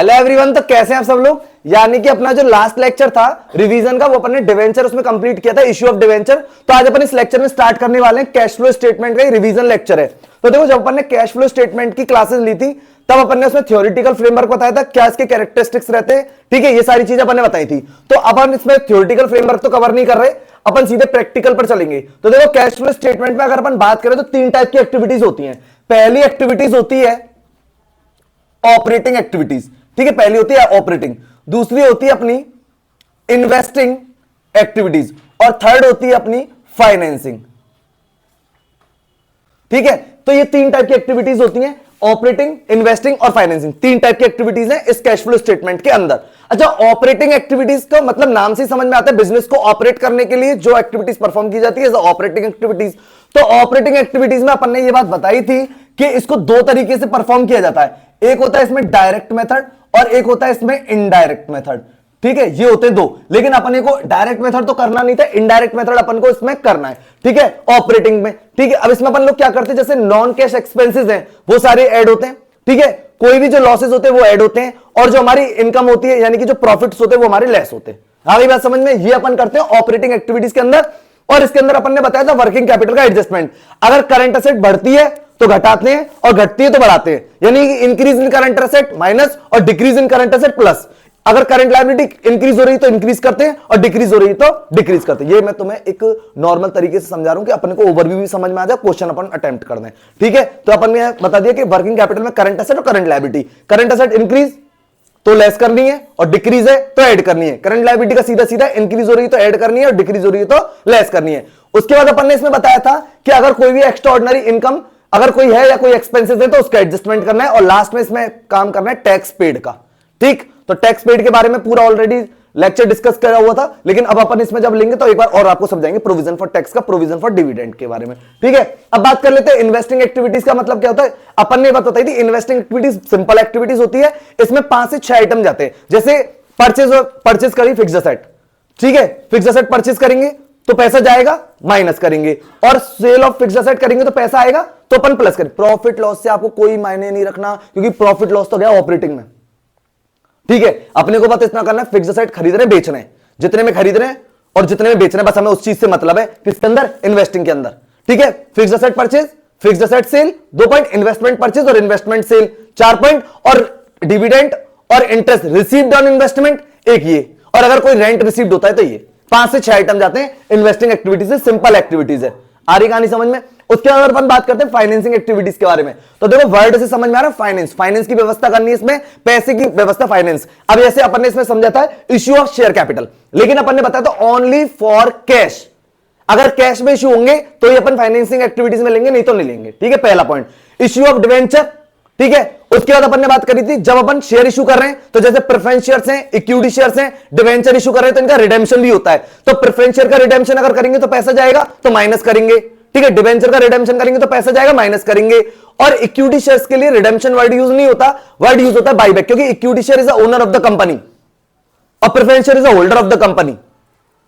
Hello everyone, तो कैसे हैं आप सब लोग। यानी कि अपना जो लास्ट लेक्चर था रिवीजन का, वो अपन ने डिवेंचर उसमें कंप्लीट किया था, इश्यू ऑफ डिवेंचर। तो आज अपन इस लेक्चर में स्टार्ट करने वाले हैं कैश फ्लो स्टेटमेंट का रिवीजन लेक्चर है। तो देखो, जब अपन ने कैश फ्लो स्टेटमेंट की क्लासेस ली थी तब अपन ने उसमें थ्योरेटिकल फ्रेमवर्क बताया था, क्या इसके कैरेक्टरिस्टिक्स रहते हैं, ठीक है, ये सारी चीजें अपन ने बताई थी। तो अपन इसमें थ्योरेटिकल फ्रेमवर्क तो कवर नहीं कर रहे, अपन सीधे प्रैक्टिकल पर चलेंगे। तो देखो, कैश फ्लो स्टेटमेंट में अगर अपन बात करें तो तीन टाइप की एक्टिविटीज होती हैं। पहली एक्टिविटीज होती है ऑपरेटिंग एक्टिविटीज, ठीक है, पहली होती है ऑपरेटिंग, दूसरी होती है अपनी इन्वेस्टिंग एक्टिविटीज और थर्ड होती है अपनी फाइनेंसिंग, ठीक है। तो ये तीन टाइप की एक्टिविटीज होती हैं, ऑपरेटिंग, इन्वेस्टिंग और फाइनेंसिंग। तीन टाइप की एक्टिविटीज हैं इस कैश फ्लो स्टेटमेंट के अंदर। अच्छा, ऑपरेटिंग एक्टिविटीज का मतलब नाम से समझ में आता है, बिजनेस को ऑपरेट करने के लिए जो एक्टिविटीज परफॉर्म की जाती है ऑपरेटिंग एक्टिविटीज। तो ऑपरेटिंग एक्टिविटीज में अपन ने ये बात बताई थी कि इसको दो तरीके से परफॉर्म किया जाता है, एक होता है इसमें डायरेक्ट मेथड और एक होता है इसमें इनडायरेक्ट मेथड, ठीक है, ये होते हैं दो। लेकिन अपन को डायरेक्ट मेथड तो करना नहीं था, इनडायरेक्ट मेथड अपन को इसमें करना है, ठीक है, ऑपरेटिंग में, ठीक है। अब इसमें अपन लोग क्या करते हैं, जैसे नॉन कैश एक्सपेंसेस हैं वो सारे ऐड होते हैं, ठीक है, कोई भी जो लॉसेस होते हैं वो ऐड होते हैं और जो हमारी इनकम होती है यानी कि जो प्रॉफिट्स होते हैं वो हमारे लेस होते हैं। आ गई बात समझ में, ये अपन करते हैं ऑपरेटिंग एक्टिविटीज के अंदर। और इसके अंदर अपन ने बताया था वर्किंग कैपिटल का एडजस्टमेंट, अगर करंट एसेट बढ़ती है तो घटाते हैं और घटती है तो बढ़ाते हैं, यानी कि increase in current asset minus और decrease in current asset plus. अगर करंट लायबिलिटी इंक्रीज हो रही तो इंक्रीज करते हैं और डिक्रीज हो रही तो डिक्रीज करते हैं। ये मैं तुम्हें एक नॉर्मल तरीके से समझा रहा हूं कि अपन को ओवरव्यू भी समझ में आ जाए, क्वेश्चन अपन अटेम्प्ट कर दें, ठीक है। तो अपन ने बता दिया कि वर्किंग कैपिटल में करंट एसेट और current liability, current asset increase तो लेस करनी है और डिक्रीज है तो ऐड करनी है। करंट लायबिलिटी का सीधा सीधा इंक्रीज हो रही है तो ऐड करनी है और डिक्रीज हो रही है तो लेस करनी है। उसके बाद अपन ने इसमें बताया था कि अगर कोई भी एक्स्ट्रा ऑर्डिनरी इनकम अगर कोई है या कोई एक्सपेंसेस है तो उसका एडजस्टमेंट करना है और लास्ट में इसमें काम करना है टैक्स पेड का, ठीक। तो टैक्स पेड के बारे में पूरा ऑलरेडी लेक्चर डिस्कस करा हुआ था, लेकिन अब अपन इसमें जब लेंगे तो एक बार और आपको समझाएंगे प्रोविजन फॉर टैक्स का, प्रोविजन फॉर डिविडेंड के बारे में, ठीक है। अब बात कर लेते हैं इन्वेस्टिंग एक्टिविटीज का मतलब क्या होता है। अपन ने बात बताई थी इन्वेस्टिंग एक्टिविटीज सिंपल एक्टिविटीज होती है, इसमें 5 से 6 आइटम जाते हैं। जैसे परचेज करी फिक्स्ड एसेट, ठीक है, फिक्स्ड एसेट परचेज करेंगे तो पैसा जाएगा माइनस करेंगे, और सेल ऑफ फिक्स्ड एसेट करेंगे तो पैसा आएगा तो अपन प्लस करेंगे। प्रॉफिट लॉस से आपको कोई मायने नहीं रखना क्योंकि प्रॉफिट लॉस तो गया ऑपरेटिंग में, ठीक है। अपने को बस इतना करना है, फिक्स्ड एसेट खरीद रहे बेच रहे हैं, जितने में खरीद रहे हैं और जितने में बेच रहे हैं, बस हमें उस चीज से मतलब है किसके अंदर, इन्वेस्टिंग के अंदर, ठीक है। Fixed asset purchase, fixed asset sale 2 point, investment purchase और इन्वेस्टमेंट सेल 4 पॉइंट, और डिविडेंड और इंटरेस्ट रिसीव्ड ऑन इन्वेस्टमेंट एक ये, और अगर कोई रेंट रिसीव्ड होता है तो ये 5 से 6 आइटम जाते हैं इन्वेस्टिंग एक्टिविटीज से, सिंपल एक्टिविटीज है। आ रही कहानी समझ में। उसके बाद अपन बात करते हैं फाइनेंसिंग एक्टिविटीज के बारे में। तो देखो वर्ड से समझ में आ रहा है, फाइनेंस, फाइनेंस की व्यवस्था करनी है, इसमें पैसे की व्यवस्था फाइनेंस। अब जैसे अपन ने इसमें समझा था इश्यू ऑफ शेयर कैपिटल, लेकिन अपन ने बताया था ओनली फॉर कैश, अगर कैश में इश्यू होंगे तो ये अपन फाइनेंसिंग एक्टिविटीज में लेंगे, नहीं तो नहीं लेंगे, ठीक है, पहला पॉइंट। इश्यू ऑफ डिवेंचर, ठीक है। उसके बाद अपन ने बात करी थी जब अपन शेयर इशू कर रहे हैं तो जैसे प्रेफरेंस शेयर्स हैं, इक्विटी शेयर्स हैं, डिवेंचर इशू कर रहे हैं तो इनका रिडेम्पशन भी होता है। तो प्रेफरेंस शेयर का रिडेम्पशन अगर करेंगे तो पैसा जाएगा तो माइनस करेंगे, ठीक है, डिवेंचर का रिडेम्पशन करेंगे तो पैसा जाएगा माइनस करेंगे। और इक्विटी शेयर्स के लिए रिडेम्पशन वर्ड यूज नहीं होता, वर्ड यूज होता है बाईबैक, क्योंकि equity share is the owner of the company और preference share is the holder of the company.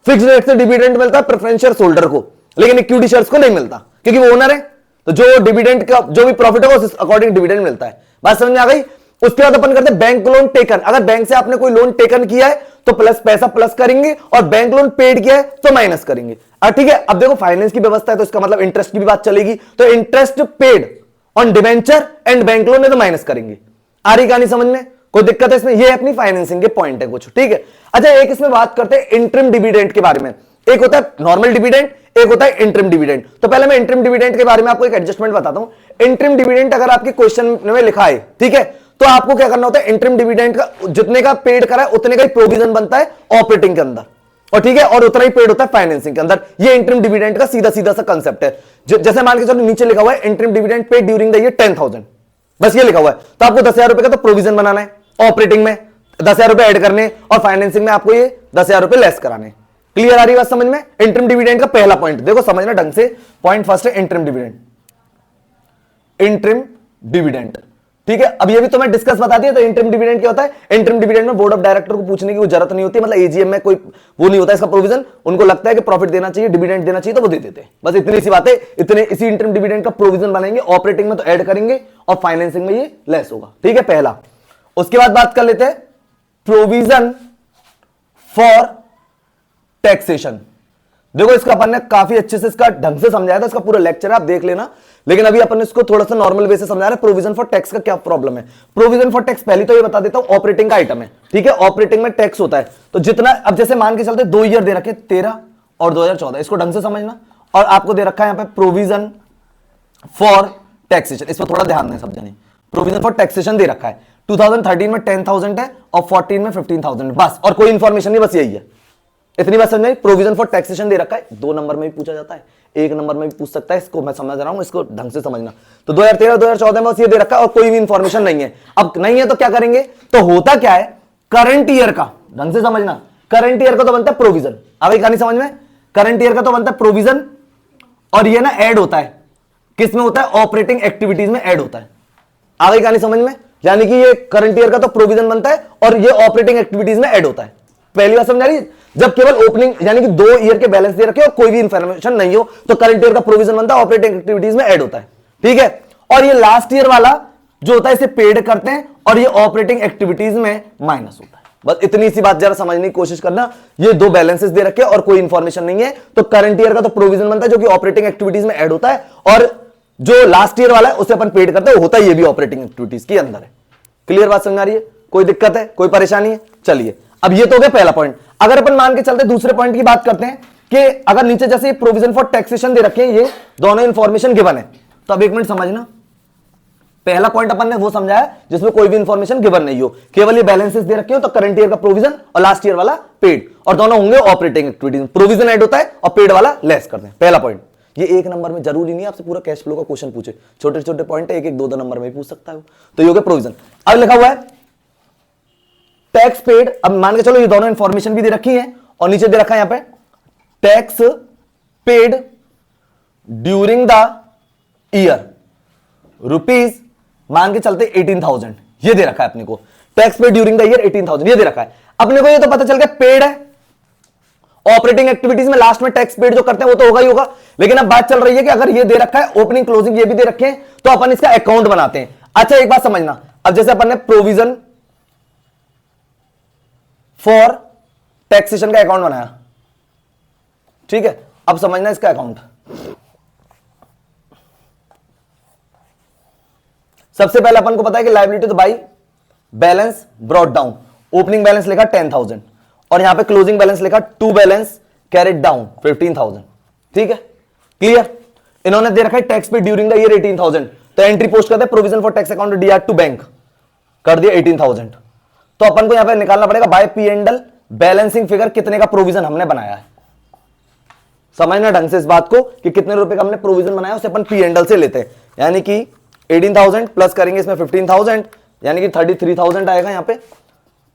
Fixed rate से डिविडेंड मिलता है प्रेफरेंस शेयर्स होल्डर को, लेकिन इक्विटी शेयर्स को नहीं मिलता क्योंकि वो ओनर है। तो जो डिविडेंड का जो भी प्रॉफिट होगा उस अकॉर्डिंग डिविडेंड मिलता है। बात समझ में आ गई। उसके बाद अपन करते हैं बैंक लोन टेकन, अगर बैंक से आपने कोई लोन टेकन किया है तो प्लस पैसा प्लस करेंगे और बैंक लोन पेड किया है तो माइनस करेंगे, ठीक है। अब देखो फाइनेंस की व्यवस्था है तो इसका मतलब इंटरेस्ट की भी बात चलेगी, तो interest paid on debenture and bank loan है तो माइनस करेंगे। आ रही कहानी समझ में, कोई दिक्कत है इसमें, ये अपनी फाइनेंसिंग के पॉइंट है कुछ, ठीक है। अच्छा, एक इसमें बात करते हैं इंटरिम डिविडेंड के बारे में। एक होता है नॉर्मल डिविडेंड, एक होता है इंटरिम डिविडेंड। तो पहले मैं इंटरिम डिविडेंड के बारे में आपको एक एडजस्टमेंट बताता हूं। इंटरिम डिविडेंड अगर आपके क्वेश्चन में लिखा है, ठीक है, तो आपको क्या करना होता है, इंटरिम डिविडेंड का जितने का पेड करा है उतने का ही प्रोविजन बनता है ऑपरेटिंग के अंदर, और ठीक है, और उतना ही पेड होता है फाइनेंसिंग के अंदर। ये इंटरिम डिविडेंड का सीधा सीधा सा कंसेप्ट है। जैसे मान के चलो नीचे लिखा हुआ है interim dividend paid during the year 10,000, बस ये लिखा हुआ है, तो आपको 10,000 रुपए का तो प्रोविजन बनाना है, ऑपरेटिंग में 10,000 रुपए ऐड करने और फाइनेंसिंग में आपको ये 10,000 रुपए लेस कराने। क्लियर आ रही बात समझ में। इंटरिम डिविडेंड का पहला पॉइंट देखो समझना ढंग से, पॉइंट फर्स्ट है इंटरिम डिविडेंड, इंटरिम डिविडेंड, ठीक है। अब ये भी तुम्हें डिस्कस बता दिया। तो इंटरिम डिविडेंड क्या होता है, इंटरिम डिविडेंड में बोर्ड ऑफ डायरेक्टर को पूछने की कोई जरूरत नहीं होती, मतलब एजीएम में कोई वो नहीं होता इसका प्रोविजन, उनको लगता है कि प्रॉफिट देना चाहिए, डिविडेंड देना चाहिए तो वो दे देते हैं, बस इतनी सी बात है। इतने इसी इंटरिम डिविडेंड का प्रोविजन बनाएंगे, ऑपरेटिंग में तो ऐड करेंगे और फाइनेंसिंग में ये लेस होगा, ठीक है, पहला। उसके बाद बात कर लेते हैं प्रोविजन फॉर टैक्सेशन। देखो इसका अपन ने काफी अच्छे से इसका ढंग से समझाया था, इसका पूरा लेक्चर आप देख लेना, लेकिन अभी अपन इसको थोड़ा सा नॉर्मल वे से समझा रहे हैं। प्रोविजन फॉर टैक्स का क्या प्रॉब्लम है? प्रोविजन फॉर टैक्स पहले तो ये बता देता हूं, ऑपरेटिंग का आइटम है, ठीक है। ऑपरेटिंग में टैक्स होता है, तो जितना, अब जैसे मान के चलते 2 ईयर दे रखे 13 और 2014, इसको ढंग से समझना। और आपको दे रखा है यहां पे प्रोविजन फॉर टैक्सेशन, इस पर थोड़ा ध्यान दें सब जने। प्रोविजन फॉर टैक्सेशन दे रखा है, 2013 में 10,000 है और 14 में 15,000 है, बस, और कोई इंफॉर्मेशन नहीं, बस यही है। इतनी बात समझ में? प्रोविजन फॉर टैक्सेशन दे रखा है, 2 नंबर में भी पूछा जाता है, 1 नंबर में भी पूछ सकता है, इसको मैं समझ रहा हूं, इसको ढंग से समझना। तो 2013 2014 में बस ये दे रखा है और कोई भी इंफॉर्मेशन नहीं है। अब नहीं है तो क्या करेंगे? तो होता क्या है, करंट ईयर का, ढंग से समझना, करंट ईयर का तो बनता है प्रोविजन। अब कहानी समझ में, करंट ईयर का तो बनता है प्रोविजन, और ये ना ऐड होता है, किस में होता है? ऑपरेटिंग एक्टिविटीज में ऐड होता है। आ गई कहानी समझ में? यानी कि ये करंट ईयर का तो प्रोविजन बनता है और ये ऑपरेटिंग एक्टिविटीज में ऐड होता है। पहली बात समझ आ रही है? जब केवल ओपनिंग यानी कि 2 ईयर के बैलेंस दे रखे और कोई भी इंफॉर्मेशन नहीं हो, तो करंट ईयर का प्रोविजन बनता है, ऑपरेटिंग एक्टिविटीज में ऐड होता है, ठीक है। और ये लास्ट ईयर वाला जो होता है इसे पेड करते हैं और ये ऑपरेटिंग एक्टिविटीज में माइनस होता है। बस इतनी सी बात जरा समझने की कोशिश करना। ये 2 बैलेंसेस दे रखे और कोई इंफॉर्मेशन नहीं है, तो करंट ईयर का तो प्रोविजन बनता है जो कि ऑपरेटिंग एक्टिविटीज में ऐड होता है, और जो लास्ट ईयर वाला है उसे अपन पेड करते हैं, होता है ये भी ऑपरेटिंग एक्टिविटीज के अंदर है। क्लियर बात समझ आ रही है? कोई दिक्कत है, कोई परेशानी है? चलिए, अब ये तो हो गया पहला पॉइंट। अगर अपन मान के चलते दूसरे पॉइंट की बात करते हैं कि अगर नीचे जैसे प्रोविजन फॉर टैक्सेशन दे रखे हैं, ये दोनों इंफॉर्मेशन गिवन है, तो अब 1 मिनट समझना। पहला पॉइंट अपन ने वो समझाया जिसमें कोई भी इंफॉर्मेशन गिवन नहीं हो, केवल ये बैलेंसेस दे रखे हो, तो करंट ईयर का प्रोविजन और लास्ट ईयर वाला पेड, और दोनों होंगे ऑपरेटिंग एक्टिविटीज। प्रोविजन ऐड होता है और पेड वाला लेस करते हैं। पहला पॉइंट ये 1 नंबर में, जरूरी नहीं आपसे पूरा कैश फ्लो का क्वेश्चन पूछे, छोटे छोटे पॉइंट है, 1-1 2-2 नंबर में भी पूछ सकता है। तो ये हो गया प्रोविजन। अब लिखा हुआ है टैक्स पेड। अब मान के चलो ये दोनों इंफॉर्मेशन भी दे रखी है और नीचे दे रखा है यहां पे tax paid during the year rupees, मान के चलते 18,000, ये दे रखा है अपने को। Tax paid during the year 18,000 ये दे रखा है अपने को। ये तो पता चल गया पेड है, ऑपरेटिंग एक्टिविटीज में लास्ट में टैक्स पेड जो करते हैं वो तो होगा ही होगा। लेकिन अब बात चल रही है कि अगर ये दे रखा है ओपनिंग क्लोजिंग ये भी दे रखे हैं, तो अपन इसका अकाउंट बनाते हैं। अच्छा एक बात समझना, अब जैसे अपन ने प्रोविजन फॉर टैक्सेशन का अकाउंट बनाया, ठीक है, अब समझना इसका अकाउंट। सबसे पहले अपन को पता है कि लायबिलिटी तो by balance brought down, opening balance लिखा 10,000 और यहां पे क्लोजिंग बैलेंस लिखा टू बैलेंस कैरिड डाउन 15,000, ठीक है, क्लियर। इन्होंने दे रखा है टैक्स पे ड्यूरिंग द ईयर 18,000, तो एंट्री पोस्ट करते हैं provision for tax account DR to bank, कर दिया 18,000। तो अपन को यहां पे निकालना पड़ेगा by P and L balancing figure कितने का प्रोविजन हमने बनाया है। समझना ढंग से इस बात को कि कितने रुपए का हमने प्रोविजन बनाया उसे अपन पी एंड एल से लेते हैं, यानी कि 18,000 प्लस करेंगे इसमें 15,000 यानी कि 33,000 आएगा यहां पे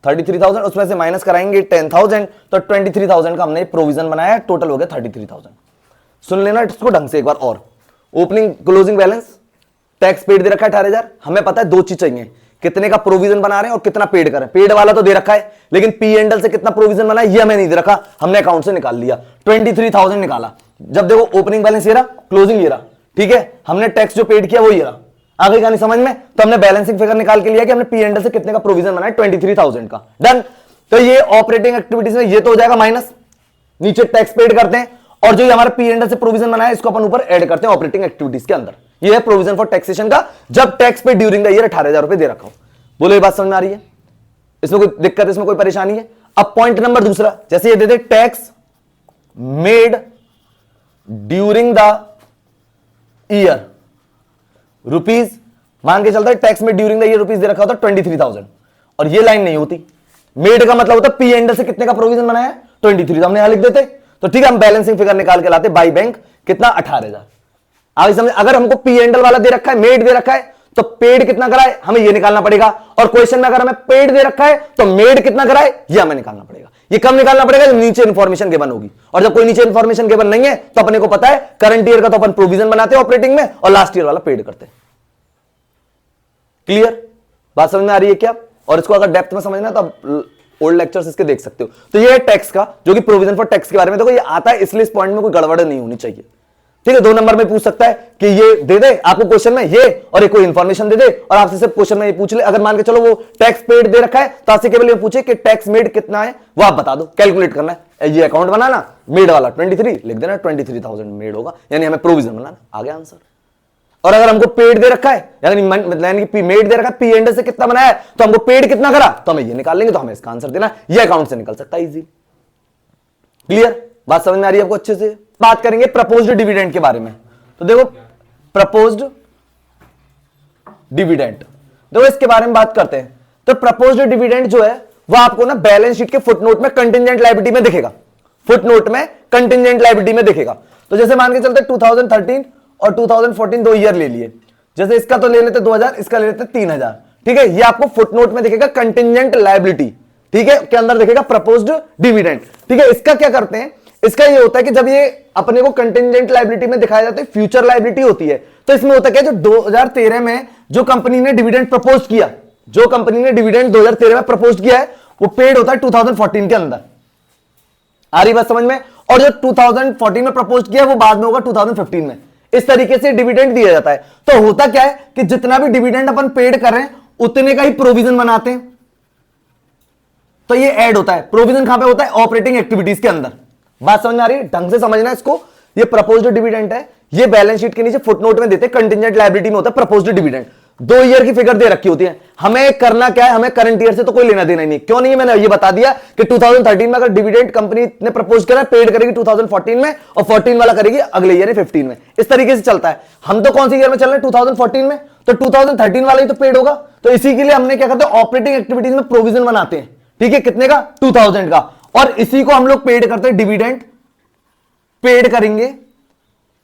33,000, उसमें से माइनस कराएंगे 10,000 तो 23,000 का हमने प्रोविजन बनाया है, टोटल हो गया 33,000। सुन लेना इसको ढंग से एक बार और। Opening closing balance tax paid दे रखा है 18,000, हमें पता है 2 चीज चाहिए, कितने का प्रोविजन बना रहे हैं और कितना पेड कर रहे हैं। पेड वाला तो दे रखा है, लेकिन पी एंड एल से कितना प्रोविजन बना है ये हमें नहीं दे रखा, हमने अकाउंट से निकाल लिया 23,000 निकाला। जब देखो ओपनिंग बैलेंस ये रहा, क्लोजिंग ये रहा, ठीक है, हमने टैक्स जो पेड किया वो ये रहा। आगे कहानी समझ में? तो हमने बैलेंसिंग फिगर निकाल के लिया कि हमने पी एंड एल से कितने का प्रोविजन बनाया 23,000 का, डन। तो ये ऑपरेटिंग एक्टिविटीज में ये तो हो जाएगा माइनस, नीचे टैक्स पेड करते हैं और जो हमारा पी एंड एल से प्रोविजन बनाया इसको अपन ऊपर ऐड करते हैं ऑपरेटिंग एक्टिविटीज के अंदर। ये है प्रोविजन फॉर टैक्सेशन का, जब टैक्स पे ड्यूरिंग द ईयर 18,000 रुपए दे रखा हो। बोलो ये बात समझ में आ रही है? इसमें कोई दिक्कत, इसमें कोई परेशानी है? अब पॉइंट नंबर दूसरा, जैसे ये दे दे tax made during the year rupees, मान के चलता है टैक्स में ड्यूरिंग द ईयर रुपीज दे रखा होता 23,000 और ये लाइन नहीं होती। मेड का मतलब होता पी एंड एल से कितने का प्रोविजन बनाया 23, हमने यहां लिख देते। तो ठीक है, हम बैलेंसिंग फिगर निकाल के लाते बाई बैंक कितना 18,000। आगे समझ, अगर हमको पी एंड एल वाला दे रखा है, मेड दे रखा है, तो पेड कितना कराए हमें ये निकालना पड़ेगा, और क्वेश्चन में अगर हमें पेड दे रखा है तो मेड कितना कराए ये हमें निकालना पड़ेगा। ये कब निकालना पड़ेगा? जब नीचे इंफॉर्मेशन गिवन होगी, और जब कोई नीचे इंफॉर्मेशन गिवन नहीं है तो अपने को पता है करंट ईयर का तो अपन प्रोविजन बनाते हैं ऑपरेटिंग में और लास्ट ईयर वाला पेड करते हैं। क्लियर बात समझ में आ रही है क्या? और इसको अगर डेप्थ में समझना है तो ओल्ड लेक्चर्स इसके देख सकते हो। तो ये है टैक्स का, जो कि प्रोविजन फॉर टैक्स के बारे में। देखो ये आता है इसलिए इस पॉइंट में कोई गड़बड़ नहीं होनी चाहिए। ठीक है, 2 नंबर में पूछ सकता है कि ये दे दे आपको क्वेश्चन में ये, और एक कोई इंफॉर्मेशन दे दे और आपसे सिर्फ क्वेश्चन में ये पूछ ले। अगर मान के चलो वो टैक्स पेड दे रखा है तो आपसे केवल ये पूछे कि टैक्स मेड कितना है वो आप बता दो, कैलकुलेट करना है। ये अकाउंट बनाना, मेड वाला 23 लिख देना, 23,000 मेड होगा, यानी हमें प्रोविजन बनाना, आ गया आंसर। और अगर हमको पेड दे रखा है यानी मेड दे रखा है, पी एंड से कितना बनाया है तो हमको पेड कितना करा तो हमें ये निकाल लेंगे, तो हमें इसका आंसर देना, ये अकाउंट से निकल सकता है इजी। क्लियर, बात समझ में आ रही है आपको अच्छे से। बात करेंगे प्रपोज्ड डिविडेंड के बारे में। तो देखो प्रपोज्ड डिविडेंड, देखो इसके बारे में बात करते हैं। तो प्रपोज्ड डिविडेंड जो है वो आपको ना बैलेंस शीट के फुटनोट में कंटिजेंट लायबिलिटी में दिखेगा, फुटनोट में कंटिजेंट लायबिलिटी में दिखेगा। तो जैसे मान के चलते 2013 और 2014 2 ईयर ले लिए, जैसे इसका तो ले लेते 2000, इसका ले लेते 3000, ठीक है। ये आपको फुटनोट में दिखेगा कंटिजेंट लायबिलिटी, ठीक है, के अंदर दिखेगा प्रपोज्ड डिविडेंड, ठीक है। इसका क्या करते हैं, इसका ये होता है कि जब ये अपने को कंटिजेंट लायबिलिटी में दिखाया जाता है, फ्यूचर लायबिलिटी होती है, तो इसमें होता क्या, जो 2013 में जो कंपनी ने डिविडेंड प्रपोज किया, जो कंपनी ने डिविडेंड 2013 में प्रपोज किया है वो पेड होता है 2014 के अंदर। आ रही बात समझ में। और जो 2014 में प्रपोज किया है वो बाद में होगा 2015 में। इस तरीके से डिविडेंड दिया जाता है। तो होता क्या है कि जितना भी डिविडेंड अपन पेड कर रहे हैं उतने का ही प्रोविजन बनाते हैं, तो ये ऐड होता है। प्रोविजन कहां पे होता है, ऑपरेटिंग एक्टिविटीज के अंदर। बात समझ में आ रही है, ढंग से समझना इसको। ये प्रपोज्ड डिविडेंड है, ये बैलेंस शीट के नीचे फुटनोट में देते हैं, कंटिजेंट लायबिलिटी में होता है प्रपोज्ड डिविडेंड। 2 ईयर की फिगर दे रखी होती है, हमें करना क्या है, हमें करंट ईयर से तो कोई लेना देना ही नहीं। क्यों नहीं है, मैंने ये बता दिया कि 2013 में अगर डिविडेंड कंपनी ने प्रपोज करा, पेड करेगी 2014 में, और 14 वाला करेगी अगले ईयर 15 में। इस तरीके से चलता है। हम तो कौन सी ईयर में चल रहे हैं, 2014 में, तो 2013 वाला ही तो पेड होगा। तो इसी के लिए हमने क्या करते हैं, ऑपरेटिंग एक्टिविटीज में प्रोविजन बनाते हैं, ठीक है, कितने का, 2000 का, और इसी को हम लोग पेड करते हैं, डिविडेंड पेड करेंगे,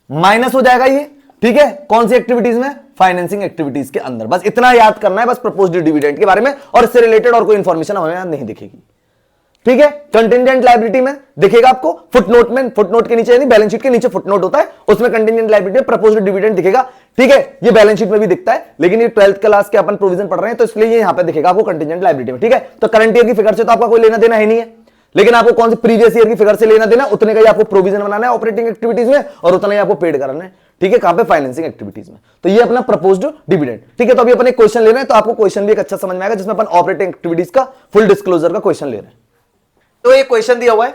माइनस हो जाएगा ये, ठीक है, कौन सी एक्टिविटीज में, फाइनेंसिंग एक्टिविटीज के अंदर। बस इतना याद करना है, बस प्रपोज्ड डिविडेंड के बारे में, और इससे रिलेटेड और कोई इंफॉर्मेशन हमें यहां नहीं दिखेगी, ठीक है। कंटिजेंट लायबिलिटी में दिखेगा आपको फुटनोट में, फुटनोट के नीचे यानी बैलेंस शीट के नीचे फुटनोट होता है, उसमें कंटिजेंट लायबिलिटी में प्रपोज्ड डिविडेंड दिखेगा, ठीक है। ये बैलेंस शीट में भी दिखता है, लेकिन ये 12th क्लास के अपन प्रोविजन पढ़ रहे हैं तो इसलिए ये यहां पे दिखेगा आपको कंटिजेंट लायबिलिटी में, ठीक है। तो करंट ईयर की फिगर से तो आपका कोई लेना देना है नहीं है, लेकिन आपको कौन सी प्रीवियस ईयर की फिगर से लेना देना, उतने का ही आपको प्रोविजन बनाना है ऑपरेटिंग एक्टिविटीज में, और उतना ही आपको पेड कराना है, ठीक है, कहां पे, फाइनेंसिंग एक्टिविटीज में। तो ये अपना प्रपोज्ड डिविडेंड, ठीक है। तो अभी अपन एक क्वेश्चन ले रहे हैं, तो आपको क्वेश्चन भी एक अच्छा समझ में आएगा, जिसमें अपन ऑपरेटिंग एक्टिविटीज का फुल डिस्क्लोजर का क्वेश्चन ले रहे हैं। तो ये क्वेश्चन दिया हुआ है,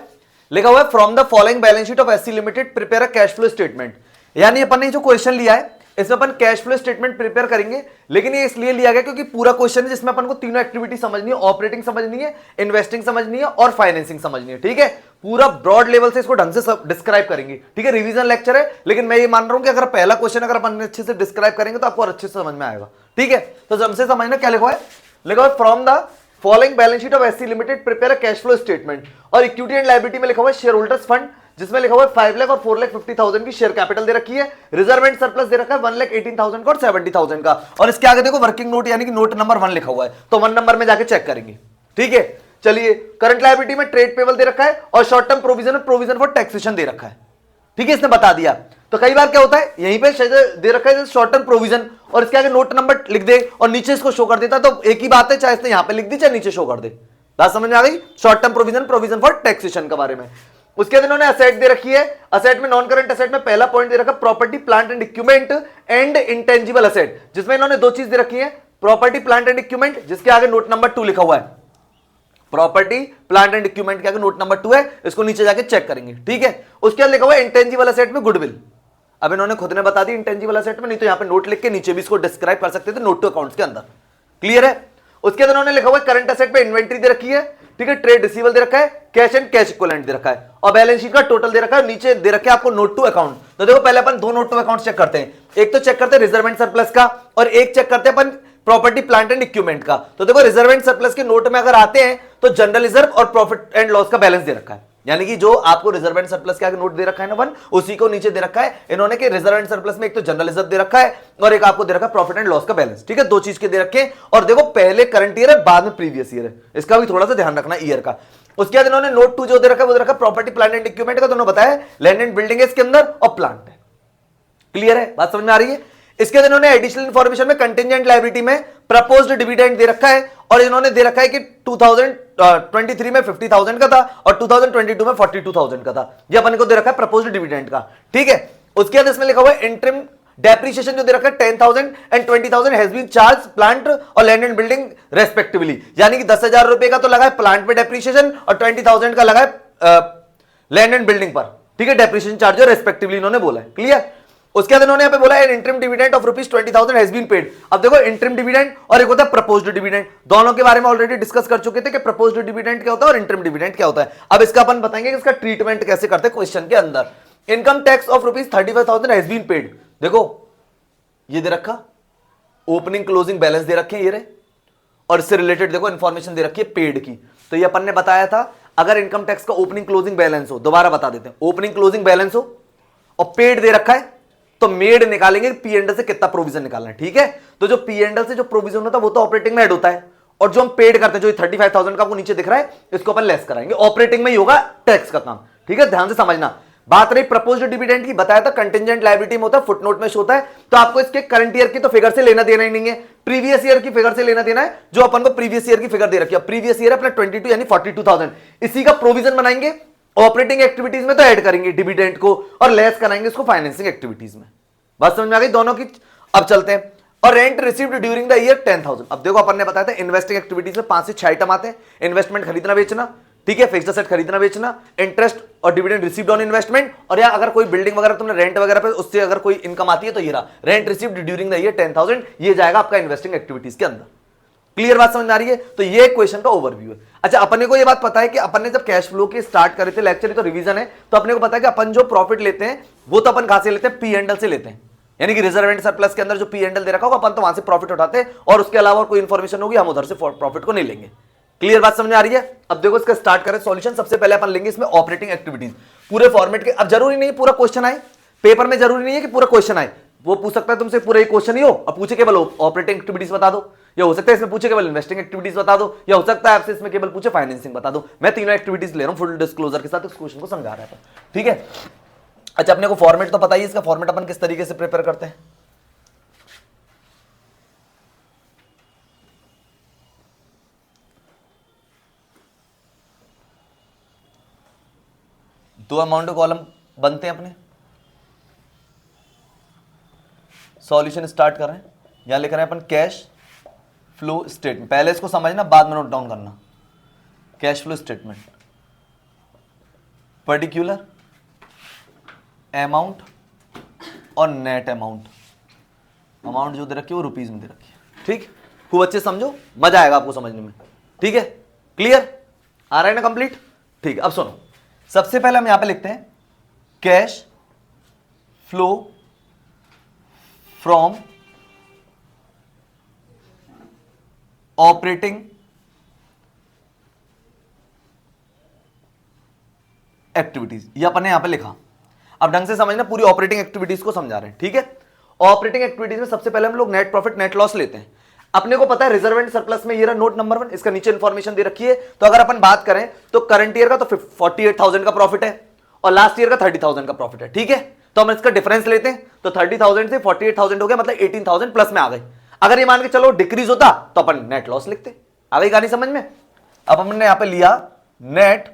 लिखा हुआ है from the following balance sheet of SC limited prepare a cash flow statement. यानी अपन ने जो क्वेश्चन लिया है इसमें अपन कैश फ्लो स्टेटमेंट प्रिपेयर करेंगे, लेकिन ये इसलिए लिया गया क्योंकि पूरा क्वेश्चन है जिसमें अपन को तीनों एक्टिविटी समझनी है, ऑपरेटिंग समझनी है, इन्वेस्टिंग समझनी है और फाइनेंसिंग समझनी है, ठीक है। पूरा ब्रॉड लेवल से इसको ढंग से डिस्क्राइब करेंगे, ठीक है। रिवीजन लेक्चर है, लेकिन मैं ये मान रहा हूं कि अगर पहला क्वेश्चन अगर अपन अच्छे से डिस्क्राइब करेंगे तो आपको और अच्छे से समझ में आएगा, ठीक है। तो जब से समझना क्या लिखा है, लिखा है from the following balance sheet of SC limited prepare a cash flow statement, और इक्विटी एंड लायबिलिटी में लिखा हुआ है शेयर होल्डर्स फंड, जिसमें लिखा हुआ है 5 लाख और 4,50,000 की शेयर कैपिटल दे रखी है, रिजर्व एंड सरप्लस दे रखा है 1,18,000 का और 70,000 का, और इसके आगे देखो वर्किंग नोट यानी कि नोट नंबर 1 लिखा हुआ है, तो 1 नंबर में जाके चेक करेंगे, ठीक है। चलिए, करंट लायबिलिटी में ट्रेड पेबल दे रखा है और शॉर्ट टर्म प्रोविजन और प्रोविजन फॉर टैक्सेशन दे रखा है, ठीक है, इसने बता दिया। तो कई बार क्या होता है, यहीं पे दे रखा है शॉर्ट टर्म प्रोविजन और इसके आगे नोट नंबर लिख दे और नीचे इसको शो कर देता, तो एक ही बात है, चाहे इसने यहां पे लिख दी चाहे नीचे शो कर दे। बात समझ में आ गई, short term provision, provision for taxation के बारे में। उसके बाद इन्होंने असेट दे रखी है, असेट में नॉन करंट असेट में पहला पॉइंट दे रखा property plant and equipment and intangible asset, जिसमें इन्होंने 2 चीज दे रखी है, प्रॉपर्टी प्लांट एंड इक्विपमेंट जिसके आगे नोट नंबर 2 लिखा हुआ है, प्रॉपर्टी प्लांट एंड इक्विपमेंट के आगे नोट नंबर 2 है, इसको नीचे जाके चेक करेंगे, ठीक है। उसके बाद लिखा हुआ है इंटेंजिबल असेट में गुडविल, अब इन्होंने खुद ने बता दी इंटेंजिबल असेट में, नहीं तो यहां पे नोट लिख के नीचे भी इसको डिस्क्राइब कर सकते थे नोट टू अकाउंट्स के अंदर, क्लियर है। उसके बाद इन्होंने लिखा हुआ है करंट असेट पे इन्वेंट्री दे रखी है, ठीक है, ट्रेड रिसीवेबल दे रखा है, कैश एंड कैश इक्विवेलेंट दे रखा है, और बैलेंस शीट का टोटल दे रखा है, नीचे दे रखा है आपको नोट टू अकाउंट। तो देखो पहले अपन 2 नोट टू अकाउंट चेक करते हैं, एक तो चेक करते हैं रिजर्व एंड सरप्लस का, और एक चेक करते हैं अपन प्रॉपर्टी प्लांट एंड इक्विपमेंट का। तो देखो रिजर्व एंड सरप्लस के नोट में अगर आते हैं तो जनरल रिजर्व और प्रॉफिट एंड लॉस का बैलेंस दे रखा है, यानी कि जो आपको रिजर्व एंड सरप्लस के आगे नोट दे रखा है ना 1, उसी को नीचे दे रखा है इन्होंने कि रिजर्व एंड सरप्लस में एक तो जनरल रिजर्व दे रखा है और एक आपको दे रखा है प्रॉफिट एंड लॉस का बैलेंस, ठीक है, 2 चीज के दे रखे हैं। और देखो पहले करंट ईयर है, बाद में प्रीवियस ईयर है, इसका भी थोड़ा सा ध्यान रखना ईयर का। उसके बाद इन्होंने नोट 2 जो दे रखा है वो दे रखा है प्रॉपर्टी प्लांट एंड इक्विपमेंट का, दोनों बताया लैंड एंड बिल्डिंग है इसके अंदर और प्लांट है, क्लियर है, बात समझ में आ रही है। इसके बाद इन्होंने एडिशनल इंफॉर्मेशन में कंटिजेंट लायबिलिटी में प्रपोज्ड डिविडेंड दे रखा है, और इन्होंने दे रखा है कि 2023 में 50,000 का था और 2022 में 42,000 का था, ये अपन को दे रखा है प्रपोज्ड डिविडेंड का, ठीक है। उसके बाद इसमें लिखा हुआ है इंटरिम डेप्रिसिएशन जो दे रखा है 10,000 and 20,000 has been charge plant और लैंड एंड बिल्डिंग रेस्पेक्टिवली, यानी कि 10,000 रुपए का तो लगा है प्लांट पे डेप्रिसिएशन और 20,000 का लगा है लैंड एंड बिल्डिंग पर, ठीक है, डेप्रिसिएशन चार्ज रेस्पेक्टिवली इन्होंने बोला है। क्लियर। उसके बाद इन्होंने यहाँ पे बोला है interim dividend of ₹20,000 has been paid. अब देखो इंटरिम डिविडेंड और एक होता है प्रपोज्ड डिविडेंड, दोनों के बारे में ऑलरेडी डिस्कस कर चुके थे कि प्रपोज्ड डिविडेंड क्या होता है और इंटरिम डिविडेंड क्या होता है। अब इसका अपन बताएंगे कि इसका ट्रीटमेंट कैसे करते हैं क्वेश्चन के अंदर। Income tax of ₹35,000 has been paid. देखो ये दे रखा ओपनिंग क्लोजिंग बैलेंस दे रखे ये रहे, और इससे रिलेटेड देखो इंफॉर्मेशन दे रखी है पेड की। तो ये अपन ने बताया था अगर इनकम टैक्स का ओपनिंग क्लोजिंग बैलेंस हो, दोबारा बता देते हैं, ओपनिंग क्लोजिंग बैलेंस हो और पेड दे रखा है तो मेड निकालेंगे पी एंड एल से कितना प्रोविजन निकालना है, ठीक है। तो जो पी एंड एल से जो प्रोविजन होता है वो तो ऑपरेटिंग में ऐड होता है, और जो हम पेड करते हैं जो 35,000 का आपको नीचे दिख रहा है इसको अपन लेस कराएंगे, ऑपरेटिंग में ही होगा टैक्स का काम, ठीक है, ध्यान से समझना। बात रही प्रपोज्ड डिविडेंड की, बताया था कंटिंजेंट लायबिलिटी में होता है, फुटनोट में होता है, तो आपको इसके करंट ईयर की तो फिगर से लेना देना ही नहीं है, प्रीवियस ईयर की फिगर से लेना देना है, जो अपन को प्रीवियस ईयर की फिगर दे रखी है। प्रीवियस ईयर अपना 22 यानी 42,000, इसी का प्रोविजन बनाएंगे, ऑपरेटिंग एक्टिविटीज में तो ऐड करेंगे डिविडेंड को और लेस कराएंगे इसको फाइनेंसिंग एक्टिविटीज में। बात समझ में आ गई दोनों की। अब चलते हैं, और rent received during the year 10,000। अब देखो अपन ने बताया था इन्वेस्टिंग एक्टिविटीज में 5 से 6 आइटम आते हैं, इन्वेस्टमेंट खरीदना बेचना, ठीक है, फिक्स्ड असेट खरीदना बेचना, इंटरेस्ट और डिविडेंड रिसीव्ड ऑन इन्वेस्टमेंट, और या अगर कोई बिल्डिंग वगैरह तुमने रेंट वगैरह पे उससे अगर कोई इनकम आती है तो ये रहा rent received during the year 10,000, ये जाएगा आपका इन्वेस्टिंग एक्टिविटीज के अंदर। क्लियर बात समझ में आ रही है। तो ये क्वेश्चन का ओवरव्यू है। अच्छा अपने को ये बात पता है कि अपन ने जब कैश फ्लो के स्टार्ट करे थे लेक्चर, तो रिवीजन है, तो अपने को पता है कि अपन जो प्रॉफिट लेते हैं वो तो अपन कहां से लेते हैं, पी एंड एल से लेते हैं, यानी कि रिजर्व एंड सरप्लस के अंदर जो पी एंड एल दे रखा होगा अपन तो वहां से प्रॉफिट उठाते हैं, और उसके अलावा कोई इंफॉर्मेशन होगी हम उधर से प्रॉफिट को नहीं लेंगे। क्लियर बात समझ में आ रही है। अब देखो इसका स्टार्ट करें सॉल्यूशन। सबसे पहले अपन लेंगे इसमें ऑपरेटिंग एक्टिविटीज पूरे फॉर्मेट के। अब जरूरी नहीं पूरा क्वेश्चन आए पेपर में, जरूरी नहीं है कि पूरा क्वेश्चन आए, वो पूछ सकता है तुमसे पूरा एक क्वेश्चन ही हो और पूछे केवल ऑपरेटिंग एक्टिविटीज बता दो, या हो सकता है इसमें पूछे केवल इन्वेस्टिंग एक्टिविटीज बता दो, या हो सकता है आपसे इसमें केवल पूछे फाइनेंसिंग बता दो। मैं तीनों एक्टिविटीज ले रहा हूं फुल डिस्क्लोजर के साथ इस क्वेश्चन को समझा रहा है, ठीक है। अच्छा अपने को फॉर्मेट तो पता ही, इसका फॉर्मेट अपन किस तरीके से प्रिपेयर करते हैं। दो अमाउंट कॉलम बनते हैं अपने, सॉल्यूशन स्टार्ट कर रहे हैं, यहां लिख रहे हैं अपन कैश फ्लो स्टेटमेंट। पहले इसको समझना बाद में नोट डाउन करना। Cash flow statement, particular amount और नेट अमाउंट, अमाउंट जो दे रखी है वो रुपीज में दे रखी है, ठीक। खूब अच्छे समझो, मजा आएगा आपको समझने में, ठीक है। क्लियर आ रहा है ना, कंप्लीट, ठीक। अब सुनो, सबसे पहले हम यहां पे लिखते हैं cash flow from operating activities, ये अपन ने यहां पे लिखा। अब ढंग से समझना, पूरी ऑपरेटिंग एक्टिविटीज को समझा रहे हैं, ठीक है। ऑपरेटिंग एक्टिविटीज में सबसे पहले हम लोग नेट प्रॉफिट नेट लॉस लेते हैं। अपने को पता है रिजर्व एंड सरप्लस में ये रहा नोट नंबर 1, इसका नीचे इंफॉर्मेशन दे रखी है। तो अगर अपन बात करें तो करंट ईयर का तो 48,000 का प्रॉफिट है और लास्ट ईयर का 30,000 का प्रॉफिट है, ठीक है। तो हम इसका डिफरेंस लेते हैं, तो 30,000 से 48,000 हो गया, मतलब 18,000 प्लस में आ गए। अगर ये मान के चलो डिक्रीज होता तो अपन नेट लॉस लिखते। आ गई कहानी समझ में। अब हमने यहां पे लिया नेट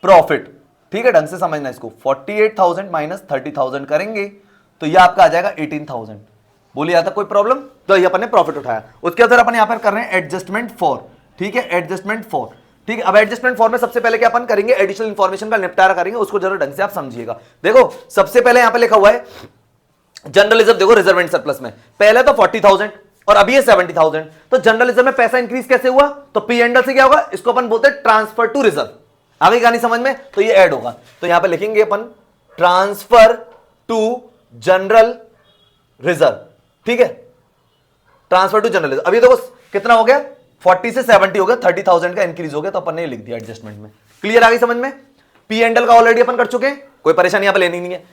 प्रॉफिट, ठीक है, ढंग से समझना इसको। 48,000 माइनस 30,000 करेंगे तो ये आपका आ जाएगा 18,000। बोलिए आता कोई प्रॉब्लम। तो ये अपन ने प्रॉफिट उठाया। उसके बाद अपन यहां पर कर रहे हैं एडजस्टमेंट फॉर, ठीक है, एडजस्टमेंट फॉर, ठीक है। अब एडजस्टमेंट फॉर में सबसे पहले क्या अपन करेंगे, एडिशनल इंफॉर्मेशन का निपटारा करेंगे, उसको जरा ढंग से आप समझिएगा। देखो सबसे पहले यहां पे लिखा हुआ है जनरल रिजर्व। देखो रिजर्व एंड सरप्लस में पहले तो 40,000 और अभी है 70,000, तो जनरल रिजर्व में पैसा इंक्रीज कैसे हुआ, तो पी एंड एल से क्या होगा, इसको अपन बोलते हैं ट्रांसफर टू रिजर्व। आ गई कहानी समझ में। तो ये ऐड होगा, तो यहां पे लिखेंगे अपन ट्रांसफर टू जनरल रिजर्व, ठीक है, ट्रांसफर टू जनरल रिजर्व। अभी देखो कितना हो गया, 40 से 70 हो गया, 30,000 का इंक्रीज हो गया, तो अपन ने लिख दिया एडजस्टमेंट में। क्लियर आ गई समझ में। पी एंड एल का ऑलरेडी अपन कर चुके हैं, कोई परेशानी यहां पे लेनी नहीं है।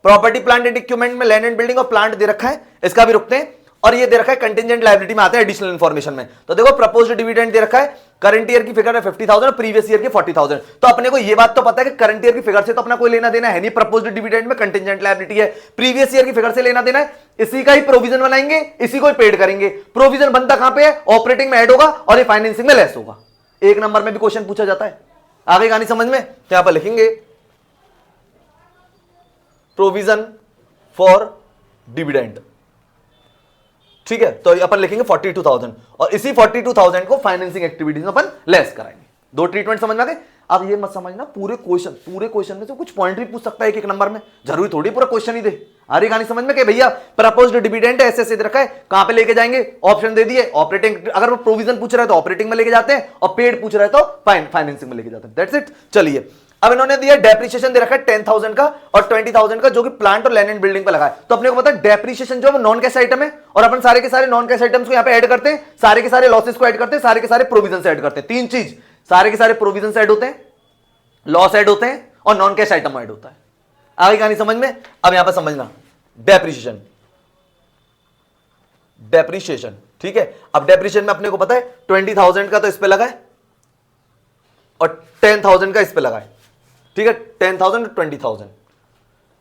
प्रॉपर्टी प्लांट एंड इक्विपमेंट में लैंड एंड बिल्डिंग और प्लांट दे रखा है, इसका भी रुकते हैं। और ये दे रखा है कंटिंजेंट लायबिलिटी में आते हैं एडिशनल इंफॉर्मेशन में। तो देखो प्रपोज्ड डिविडेंड दे रखा है, करंट ईयर की फिगर है 50,000 और प्रीवियस ईयर की 40,000। तो अपने को ये बात तो पता है कि करंट ईयर की फिगर से तो अपना कोई लेना देना है नहीं, प्रपोज्ड डिविडेंड में कंटिंजेंट लायबिलिटी है, प्रीवियस ईयर की फिगर से लेना देना है, इसी का ही प्रोविजन बनाएंगे, इसी को ही पेड करेंगे। प्रोविजन बनता कहां पे है, ऑपरेटिंग में ऐड होगा और ये फाइनेंसिंग में लेस होगा। एक नंबर में भी क्वेश्चन पूछा जाता है। आगे कहानी समझ में। तो यहां पर लिखेंगे प्रोविजन फॉर डिविडेंड, ठीक है। तो अपन लिखेंगे 42,000 और इसी 42,000 को फाइनेंसिंग एक्टिविटीज में अपन लेस कराएंगे। दो ट्रीटमेंट समझ में आ गए। अब ये मत समझना पूरे क्वेश्चन में से कुछ पॉइंट भी पूछ सकता है एक नंबर में, जरूरी थोड़ी पूरा क्वेश्चन ही दे। आ रही कहानी समझ में कि भैया प्रपोज्ड डिविडेंड ऐसे ऐसे रखा है, कहां पे लेके जाएंगे, ऑप्शन दे दिए ऑपरेटिंग, अगर वो प्रोविजन पूछ रहा है तो ऑपरेटिंग में लेके जाते हैं और पेड पूछ रहा है तो फाइनेंसिंग में लेके जाते हैं। That's it. चलिए अब इन्होंने दिया डेप्रिसिएशन दे रखा है 10,000 का और 20,000 का, जो कि प्लांट और लैंड एंड बिल्डिंग पे लगा है। तो अपने को पता है डेप्रिसिएशन जो है नॉन कैश आइटम है और अपन सारे के सारे नॉन कैश आइटम्स को यहां पे ऐड करते हैं, सारे के सारे लॉसेस को ऐड करते हैं, सारे के सारे प्रोविजन ऐड करते हैं। तीन चीज, सारे के सारे प्रोविजन ऐड होते हैं, लॉस ऐड होते हैं और नॉन कैश आइटम ऐड होता है। आगे कहानी समझ में। अब यहां पर समझना डेप्रिसिएशन, डेप्रिसिएशन, ठीक है। अब डेप्रिसिएशन में अपने को पता है 20,000 का तो इस पे लगा है और 10,000 का इस पे लगा है, ठीक है। 10,000 और 20,000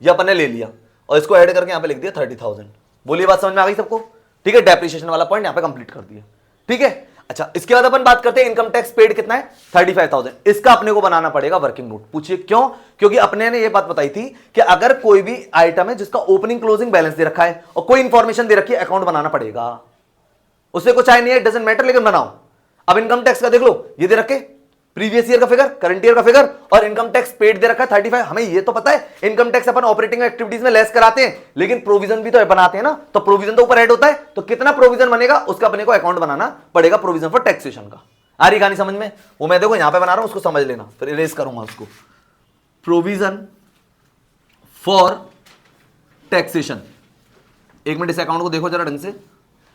ये अपन ने ले लिया और इसको ऐड करके यहां पे लिख दिया 30,000। बोलिए बात समझ में आ गई सबको, ठीक है। डेप्रिसिएशन वाला पॉइंट यहां पे कंप्लीट कर दिया, ठीक है। अच्छा, इसके बाद अपन बात करते हैं इनकम टैक्स पेड कितना है, 35,000। इसका अपने को बनाना पड़ेगा वर्किंग नोट। पूछिए क्यों? क्योंकि अपने ने ये बात बताई थी कि अगर कोई भी आइटम है जिसका ओपनिंग क्लोजिंग बैलेंस दे रखा है और कोई इंफॉर्मेशन दे रखी है, अकाउंट बनाना पड़ेगा। उससे कुछ आए नहीं है, डजंट मैटर, लेकिन बनाओ। अब इनकम टैक्स का देख लो, ये दे रखे प्रीवियस ईयर का फिगर, करंट ईयर का फिगर और इनकम टैक्स पेड दे रखा है 35। हमें ये तो पता है इनकम टैक्स अपन ऑपरेटिंग एक्टिविटीज में लेस कराते हैं, लेकिन प्रोविजन भी तो बनाते हैं ना, तो प्रोविजन तो ऊपर ऐड होता है। तो कितना प्रोविजन बनेगा उसका अपने को अकाउंट बनाना पड़ेगा, प्रोविजन फॉर टैक्सेशन का। आ रही कहानी समझ में? वो मैं देखो यहां पे बना रहा हूं, उसको समझ लेना, फिर इरेज करूंगा उसको। प्रोविजन फॉर टैक्सेशन, एक मिनट इस अकाउंट को देखो जरा ढंग से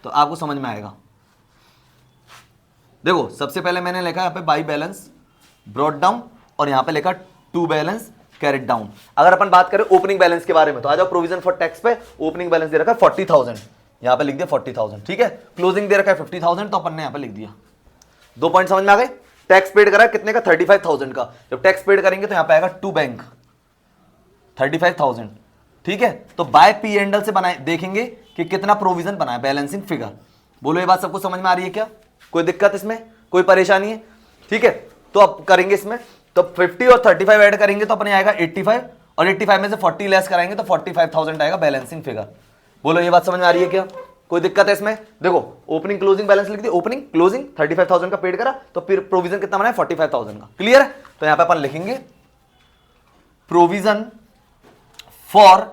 तो आपको समझ में आएगा। देखो सबसे पहले मैंने लिखा यहाँ पे बाई बैलेंस ब्रॉट डाउन और यहां पे लिखा टू बैलेंस कैरेट डाउन। अगर अपन बात करें ओपनिंग बैलेंस के बारे में तो आ जाओ प्रोविजन फॉर टैक्स पे। ओपनिंग बैलेंस दे रखा है 40,000, यहां पे लिख दिया 40,000, ठीक है। क्लोजिंग दे रखा है 50,000, तो अपन ने यहां पे लिख दिया। दो पॉइंट समझ में आ गए। टैक्स पेड करा है कितने का, 35,000 का। जब टैक्स पेड करेंगे तो यहां पे आएगा टू बैंक 35,000, ठीक है। तो बाय पी एंडल से बनाए देखेंगे कि कितना प्रोविजन बना है, बैलेंसिंग फिगर। बोलो ये बात सबको समझ में आ रही है क्या? कोई दिक्कत इसमें, कोई परेशानी है? ठीक है, तो अब करेंगे इसमें तो 50 और 35 ऐड करेंगे तो अपने आएगा 85 और 85 में से 40 लेस कराएंगे तो 45,000 आएगा बैलेंसिंग फिगर। बोलो ये बात समझ में आ रही है क्या? कोई दिक्कत है इसमें? देखो ओपनिंग क्लोजिंग बैलेंस लिख दी, ओपनिंग क्लोजिंग 35,000 का पेड करा तो फिर प्रोविजन कितना बना है 45,000 का। क्लियर है? तो यहां पे अपन लिखेंगे प्रोविजन फॉर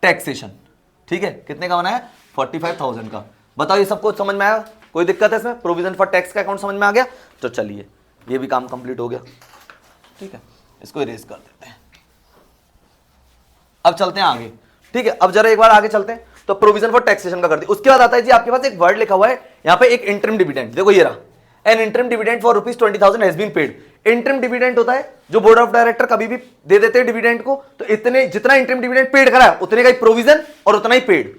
टैक्सेशन, ठीक है। कितने का बना है 45,000 का। बताओ ये सबको समझ में आया? कोई दिक्कत है इसमें? प्रोविजन फॉर टैक्स का अकाउंट समझ में आ गया? तो चलिए ये भी काम कंप्लीट हो गया, ठीक है। इसको इरेज कर देते हैं। अब चलते हैं आगे, ठीक है। अब जरा एक बार आगे चलते हैं। तो प्रोविजन फॉर टैक्सेशन का कर दिया। उसके बाद आता है जी आपके पास एक वर्ड लिखा हुआ है यहां पे, एक इंटरिम डिविडेंड। देखो ये रहा, an interim dividend for ₹20,000 has been paid. Interim dividend होता है जो बोर्ड ऑफ डायरेक्टर कभी भी दे देते हैं डिविडेंड को, तो इतने जितना इंटरिम डिविडेंड पेड करा है उतने का ही प्रोविजन और उतना ही पेड।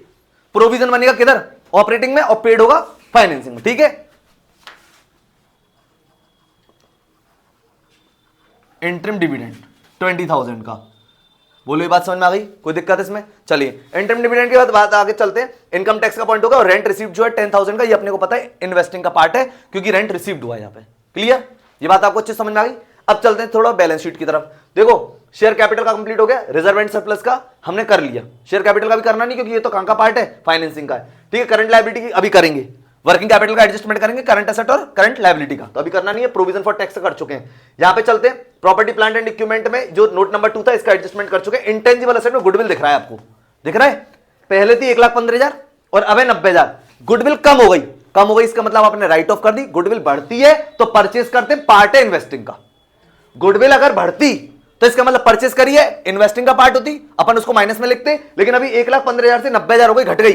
प्रोविजन बनेगा किधर? ऑपरेटिंग में, और पेड होगा फाइनेंसिंग में, ठीक है। इंटरिम डिविडेंड 20,000 का। बोलो ये बात समझ में आ गई? कोई दिक्कत है इसमें? चलिए इंटरिम डिविडेंड के बाद बात आगे चलते हैं। इनकम टैक्स का पॉइंट होगा और रेंट रिसीव्ड जो है 10,000 का, ये अपने को पता है इन्वेस्टिंग का पार्ट है क्योंकि रेंट रिसीव्ड हुआ है यहां पे। क्लियर? ये बात आपको अच्छे समझ में आ गई? अब चलते हैं थोड़ा बैलेंस शीट की तरफ। देखो शेयर कैपिटल का कंप्लीट हो गया, रिजर्व एंड सरप्लस का हमने कर लिया, शेयर कैपिटल का भी करना नहीं क्योंकि ये तो कहां का पार्ट है, फाइनेंसिंग का है, ठीक है। करंट लायबिलिटी की अभी करेंगे, वर्किंग कैपिटल का एडजस्टमेंट करेंगे, करंट एसेट और करंट लायबिलिटी का तो अभी करना नहीं है। प्रोविजन फॉर टैक्स कर चुके हैं। यहां पे चलते हैं प्रॉपर्टी प्लांट एंड इक्विपमेंट में जो नोट नंबर 2 था इसका एडजस्टमेंट कर चुके हैं। इंटेंजिबल एसेट में गुडविल दिख रहा है आपको, दिख रहा है? पहले थी 1,15,000 और अब है 90,000। गुडविल कम हो गई, कम हो गई इसका मतलब आपने राइट ऑफ कर दी। गुडविल बढ़ती है तो परचेस करते हैं, पार्ट है इन्वेस्टिंग का। गुडविल अगर बढ़ती तो इसका मतलब परचेस करी है, इन्वेस्टिंग का पार्ट होती, अपन उसको माइनस में लिखते, लेकिन अभी 1,15,000 से 90,000 हो गई, घट गई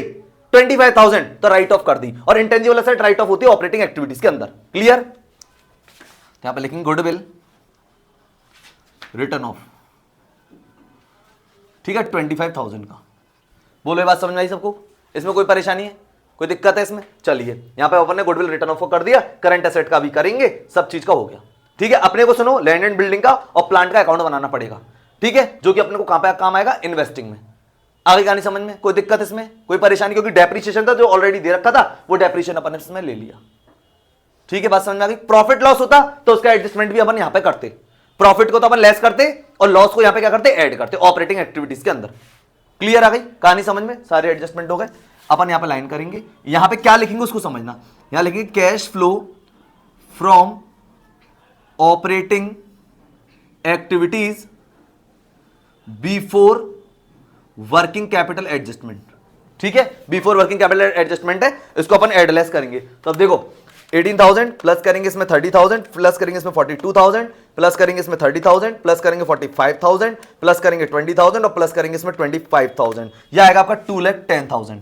25,000 तो राइट ऑफ कर दी। और इंटेंजिबल एसेट राइट ऑफ होती है ऑपरेटिंग एक्टिविटीज के अंदर। क्लियर? यहां पे लिखेंगे गुडविल रिटर्न ऑफ, ठीक है, 25,000 का। बोलो ये बात समझ में आई सबको? इसमें कोई परेशानी है, कोई दिक्कत है इसमें? चलिए यहां पे अपन ने गुडविल रिटर्न ऑफ कर दिया, करंट एसेट का भी करेंगे, सब चीज का हो गया, ठीक है। अपने को सुनो लैंड एंड बिल्डिंग का और प्लांट का अकाउंट बनाना पड़ेगा, ठीक है, जो कि अपने को कहां पे काम आएगा, इन्वेस्टिंग में। आगे कहानी समझ में? कोई दिक्कत इसमें, कोई परेशानी? क्योंकि डेप्रिसिएशन था जो ऑलरेडी दे रखा था, वो डेप्रिसिएशन अपन इसमें ले लिया, ठीक है। बात समझ में आ गई? प्रॉफिट लॉस होता तो उसका एडजस्टमेंट भी अपन यहां पे करते। प्रॉफिट को तो अपन लेस करते और लॉस को यहां पे क्या करते, ऐड करते ऑपरेटिंग एक्टिविटीज के अंदर। क्लियर आ गई कहानी समझ में, सारे एडजस्टमेंट हो गए। अपन यहां पे लाइन करेंगे, यहां पे क्या लिखेंगे उसको समझना। यहां लिखेंगे cash flow from operating activities before working capital adjustment. ठीक है, बिफोर वर्किंग कैपिटल एडजस्टमेंट है, इसको अपन एडलेस करेंगे। तो अब देखो 18,000 प्लस करेंगे इसमें 30,000 प्लस करेंगे इसमें 42,000 प्लस करेंगे इसमें 30,000 प्लस करेंगे 45,000 प्लस करेंगे 20,000 और प्लस करेंगे इसमें 25,000। यह आएगा आपका 2,10,000।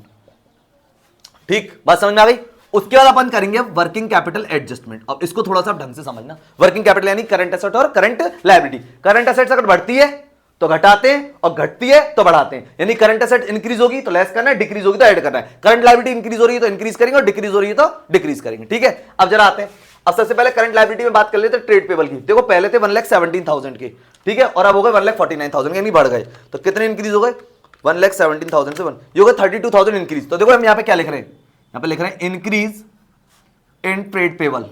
ठीक, बात समझ में आ गई। उसके बाद अपन करेंगे वर्किंग कैपिटल एडजस्टमेंट। अब इसको थोड़ा सा ढंग से समझना। वर्किंग कैपिटल यानी करंट एसेट और करंट लायबिलिटी। करंट एसेट्स अगर बढ़ती है तो घटाते हैं और घटती है तो बढ़ाते हैं। यानी करंट एसेट इंक्रीज होगी तो लेस करना है, डिक्रीज होगी तो ऐड करना है। करंट लायबिलिटी इंक्रीज हो रही है तो इंक्रीज करेंगे और डिक्रीज हो रही है तो डिक्रीज करेंगे। ठीक है, अब जरा आते हैं। अब सबसे पहले करंट लायबिलिटी में बात कर लेते हैं ट्रेड पेबल की। देखो पहले थे 1,17,000 के, ठीक है, और अब हो गए 1,49,000 के, यानी बढ़ गए। तो कितने इंक्रीज हो गए? 1,17,000 से 1 ये हो गए 32,000 इंक्रीज। तो देखो हम यहां पे क्या लिख रहे हैं, यहां पे लिख रहे हैं इंक्रीज इन ट्रेड पेबल।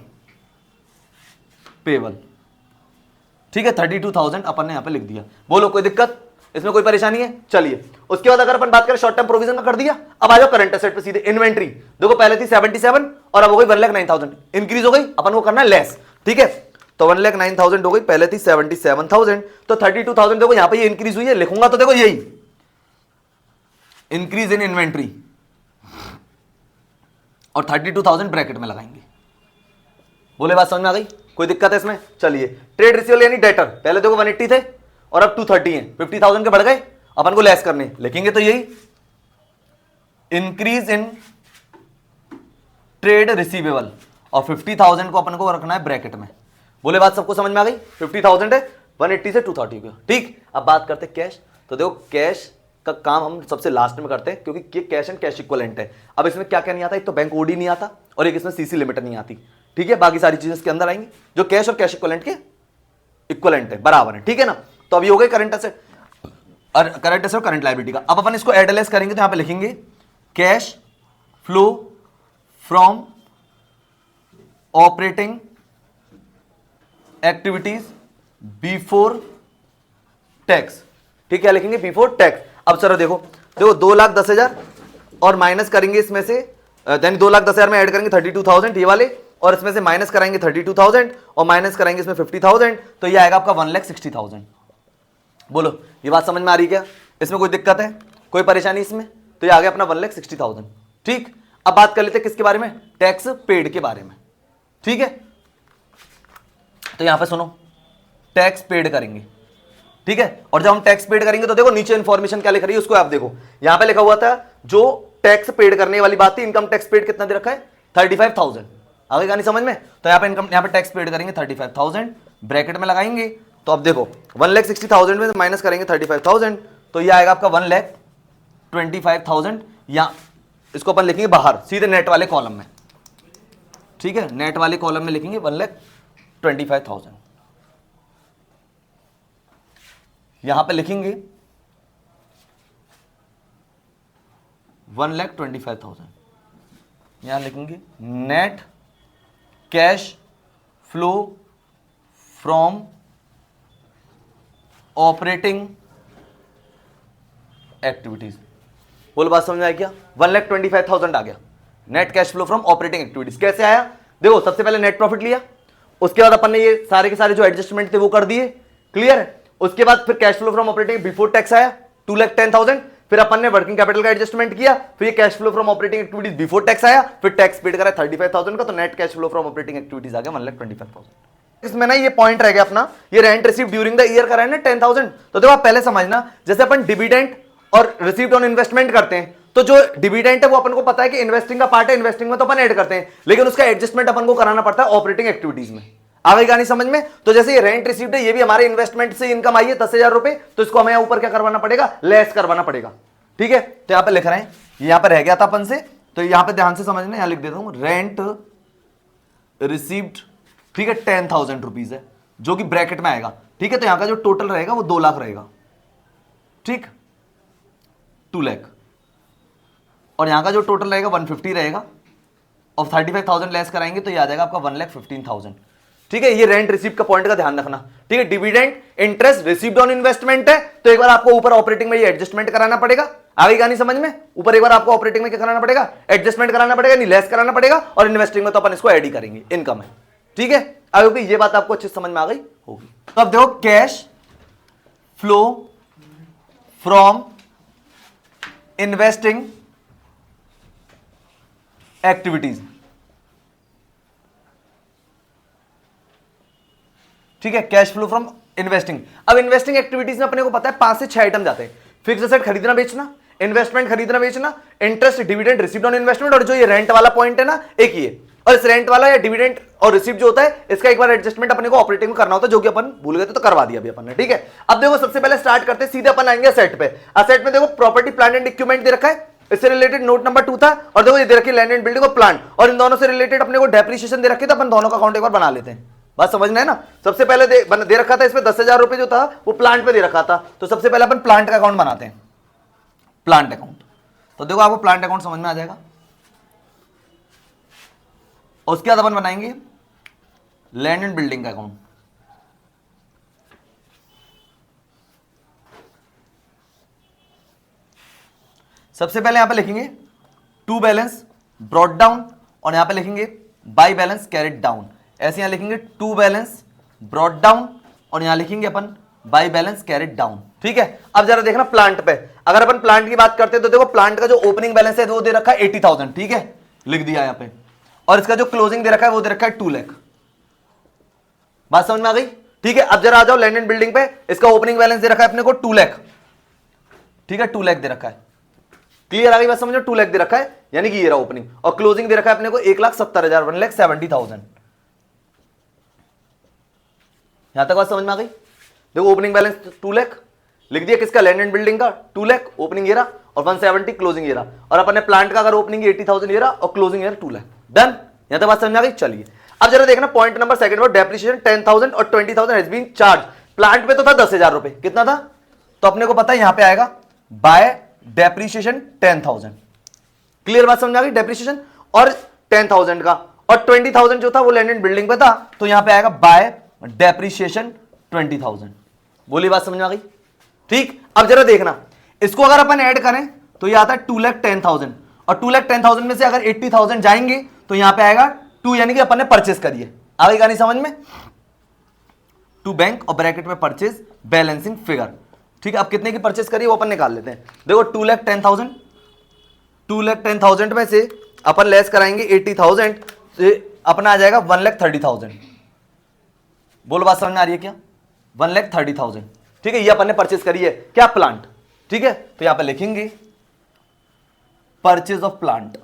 ठीक है, 32,000 अपन ने यहां पे लिख दिया। बोलो कोई दिक्कत इसमें, कोई परेशानी है? चलिए, उसके बाद अगर अपन बात करें शॉर्ट टर्म प्रोविजन का कर दिया। अब आ जाओ करंट एसेट पे सीधे। इन्वेंट्री देखो पहले थी 77 और अब हो गई 1,09,000, इंक्रीज हो गई, अपन को करना है लेस। ठीक है, तो 1,09,000 हो गई, पहले थी 77,000, तो 32,000 देखो यहां पे ये इंक्रीज हुई है, लिखूंगा तो देखो यही इंक्रीज इन इन्वेंट्री और 32,000 ब्रैकेट में लगाएंगे। बोले बात समझ में आ गई? कोई दिक्कत है इसमें? चलिए, ट्रेड रिसीवेबल यानी डेटर, पहले देखो 180 थे और अब 230 हैं, 50,000 के बढ़ गए, अपन को लेस करने, लिखेंगे तो यही इंक्रीज इन ट्रेड रिसीवेबल और 50,000 को अपन को रखना है ब्रैकेट में। बोले बात सबको समझ में आ गई? 50,000 है, 180 से 230 गया। ठीक, अब बात करते हैं कैश। तो देखो कैश का काम हम सबसे लास्ट में करते हैं क्योंकि कैश एंड कैश इक्विवेलेंट है। अब इसमें क्या क्या नहीं आता, एक तो बैंक ओडी नहीं आता और एक इसमें सीसी लिमिट नहीं आती। ठीक है, बाकी सारी चीजें इसके अंदर आएंगी जो कैश और कैश इक्विवेलेंट के इक्विवेलेंट है, बराबर है। ठीक है ना, तो अभी हो गए करंट एसेट और करंट लायबिलिटी का। अब अपन इसको एडलेस करेंगे तो यहां पे लिखेंगे cash flow from operating activities before tax. ठीक है, लिखेंगे बिफोर टैक्स। अब चलो देखो 2,10,000 और माइनस करेंगे इसमें से, देन 2,10,000 में ऐड करेंगे 32,000 ये वाले, और इसमें से माइनस कराएंगे 32,000 और माइनस कराएंगे इसमें 50,000, तो ये आएगा आपका 1,60,000। बोलो ये बात समझ में आ रही क्या? इसमें कोई दिक्कत है, कोई परेशानी इसमें? तो ये आ गया अपना 1,60,000। ठीक, अब बात कर लेते हैं किसके बारे में? टैक्स पेड के बारे में। ठीक है, तो यहां पे सुनो, टैक्स पेड करेंगे। ठीक है, और जब हम टैक्स पेड करेंगे तो देखो नीचे इंफॉर्मेशन क्या लिख रही है उसको आप देखो। यहां पे लिखा हुआ था जो टैक्स पेड करने वाली बात थी, इनकम टैक्स पेड कितना दे रखा है? 35,000। आगे कहानी समझ में? तो यहां पे इनकम, यहां पे टैक्स पेड करेंगे 35,000, ब्रैकेट में लगाएंगे। तो अब देखो 1,60,000 में माइनस करेंगे 35,000, तो ये आएगा आपका 1,25,000। या इसको अपन लिखेंगे बाहर सीधे नेट वाले कॉलम में। ठीक है, नेट वाले कॉलम में लिखेंगे 1,25,000। यहां पे लिखेंगे 1,25,000, यहां लिखेंगे net cash flow from operating activities. बोलो बात समझ में आया क्या? 1,25,000 आ गया net cash flow from operating activities. कैसे आया? देखो सबसे पहले नेट प्रॉफिट लिया, उसके बाद अपन ने ये सारे के सारे जो एडजस्टमेंट थे वो कर दिए, क्लियर है। उसके बाद फिर cash flow from operating before tax आया 2,10,000, फिर अपन ने वर्किंग कैपिटल का एडजस्टमेंट किया, फिर ये cash flow from operating activities before tax आया, फिर टैक्स पेड करा 35,000 का, तो net cash flow from operating activities आ गया 1,25,000। इसमें ना ये पॉइंट रह गया अपना, ये rent receive during the year का है ना 10,000। तो देखो आप पहले समझना, जैसे अपन डिविडेंड और रिसीव्ड ऑन इन्वेस्टमेंट करते हैं, तो जो डिविडेंड है वो अपन को पता है कि इन्वेस्टिंग का पार्ट है, इन्वेस्टिंग में तो अपन ऐड करते हैं, लेकिन उसका एडजस्टमेंट अपन को कराना पड़ता है ऑपरेटिंग एक्टिविटीज में। आ गई कहानी समझ में? तो जैसे ये रेंट रिसीव्ड है, ये भी हमारे इन्वेस्टमेंट से इनकम आई है 10,000 रुपए, तो इसको हमें ऊपर क्या करवाना पड़ेगा? लेस करवाना पड़ेगा। ठीक है, तो यहां पे लिख रहे हैं, यहां पे रह गया था अपन से, तो यहां पे ध्यान से समझना, यहां लिख देता हूं रेंट रिसीव्ड। ठीक है, 10,000 रुपीज है जो कि ब्रैकेट में आएगा। ठीक है, तो यहां का जो टोटल रहेगा वो 2 लाख रहेगा। ठीक, 2 लाख, और यहां का जो टोटल रहेगा 150 रहेगा, और 35,000 लेस कराएंगे तो ये आ जाएगा आपका 1,15,000। ठीक है, ये रेंट रिसीव का पॉइंट का ध्यान रखना। ठीक है, dividend interest received on investment है, तो एक बार आपको ऊपर ऑपरेटिंग में ये एडजस्टमेंट कराना पड़ेगा। आगे कहानी समझ में, ऊपर एक बार आपको ऑपरेटिंग में क्या कराना पड़ेगा, एडजस्टमेंट कराना पड़ेगा, नहीं लेस कराना पड़ेगा, और इन्वेस्टिंग में तो अपन इसको ऐड ही करेंगे, इनकम है। ठीक है, आई होप ये बात आपको अच्छे से समझ में आ गई होगी। तो अब देखो, cash flow from investing activities. ठीक है, कैश फ्लो फ्रॉम इन्वेस्टिंग। अब इन्वेस्टिंग एक्टिविटीज में अपने को पता है 5 से 6 आइटम जाते हैं। फिक्स एसेट खरीदना बेचना, इन्वेस्टमेंट खरीदना बेचना, interest dividend received on investment, और जो ये रेंट वाला पॉइंट है ना, एक ये। और इस रेंट वाला या डिविडेंड और रिसीव जो होता है, इसका एक बार एडजस्टमेंट अपने को ऑपरेटिंग में करना होता है, जो कि अपन भूल गए थे, तो करवा दिया अभी अपन ने। ठीक है, अब देखो सबसे पहले स्टार्ट करते हैं, सीधे अपन आएंगे असेट पे। असेट में देखो प्रॉपर्टी प्लांट एंड इक्विपमेंट दे रखा है, इससे रिलेटेड नोट नंबर 2 था, और देखो ये दे रखी है लैंड एंड बिल्डिंग और प्लांट, और इन दोनों से रिलेटेड अपने को डेप्रिसिएशन दे रखी है, तो अपन दोनों का अकाउंट एक बार बना लेते हैं। बात समझना है ना। सबसे पहले दे रखा था इसमें 10,000 रुपए जो था वो प्लांट पे दे रखा था, तो सबसे पहले अपन प्लांट का अकाउंट बनाते हैं, प्लांट अकाउंट। तो देखो आपको प्लांट अकाउंट समझ में आ जाएगा। उसके बाद अपन बनाएंगे लैंड एंड बिल्डिंग का अकाउंट। सबसे पहले यहां पे लिखेंगे टू बैलेंस ब्रॉट डाउन, और यहां पे लिखेंगे बाय बैलेंस कैरिड डाउन। ऐसे यहां लिखेंगे टू बैलेंस ब्रॉट डाउन, और यहां लिखेंगे अपन बाय बैलेंस कैरिड डाउन। ठीक है, अब जरा देखना प्लांट पे। अगर अपन प्लांट की बात करते हैं तो देखो प्लांट का जो ओपनिंग बैलेंस है वो दे रखा है 80,000। ठीक है, लिख दिया यहां पे, और इसका जो क्लोजिंग दे रखा है वो दे रखा है 2 लाख। बात समझ में आ गई। ठीक है, अब जरा आ जाओ लैंड एंड बिल्डिंग पे। इसका ओपनिंग बैलेंस दे रखा है अपने को 2 लाख। ठीक है, 2 लाख दे रखा है। क्लियर आ गई बात समझो, 2 लाख दे रखा है, यानी कि ये रहा ओपनिंग, और क्लोजिंग दे रखा है अपने को 1,70,000, 1,70,000। यहां तक बात समझ में आ गई। देखो ओपनिंग बैलेंस 2 लाख लिख दिया, किसका, लैंड एंड बिल्डिंग का 2 लाख, ओपनिंग ये रहा, और 170 क्लोजिंग ये रहा, और अपन ने प्लांट का अगर ओपनिंग 80,000 ये रहा और क्लोजिंग ये रहा 2 लाख। डन, यहां तक बात समझ में आ गई। चलिए अब जरा देखना पॉइंट नंबर सेकंड पर, डेप्रिसिएशन 10,000 और 20,000 हैज बीन चार्ज। प्लांट पे तो था 10,000 रुपए, कितना था, तो अपने को पता है यहां पे आएगा बाय डेप्रिसिएशन 10,000। क्लियर बात समझ आ गई, डेप्रिसिएशन और 10,000 का, और 20,000 जो था वो लैंड एंड बिल्डिंग पे था, तो यहां पे आएगा बाय डेप्रिसिएशन 20,000। बोली बात समझ में आ गई। ठीक, अब जरा देखना, इसको अगर अपन ऐड करें तो ये आता है 2,10,000, और 2,10,000 में से अगर 80,000 जाएंगे तो यहां पे आएगा 2, यानी कि अपन ने परचेस करिए। आ गई कहानी समझ में, टू बैंक और ब्रैकेट में परचेज बैलेंसिंग फिगर। ठीक है, अब कितने की परचेस करिए वो अपन निकाल लेते हैं। देखो 2,10,000, 2,10,000 में से अपन लेस कराएंगे 80,000, से अपना आ जाएगा 1,30,000। बोलो बात समझ में आ रही है क्या, 1,30,000। ठीक है, ये अपन ने परचेस करी है, क्या, प्लांट। ठीक है, तो यहां पे लिखेंगे परचेज ऑफ प्लांट।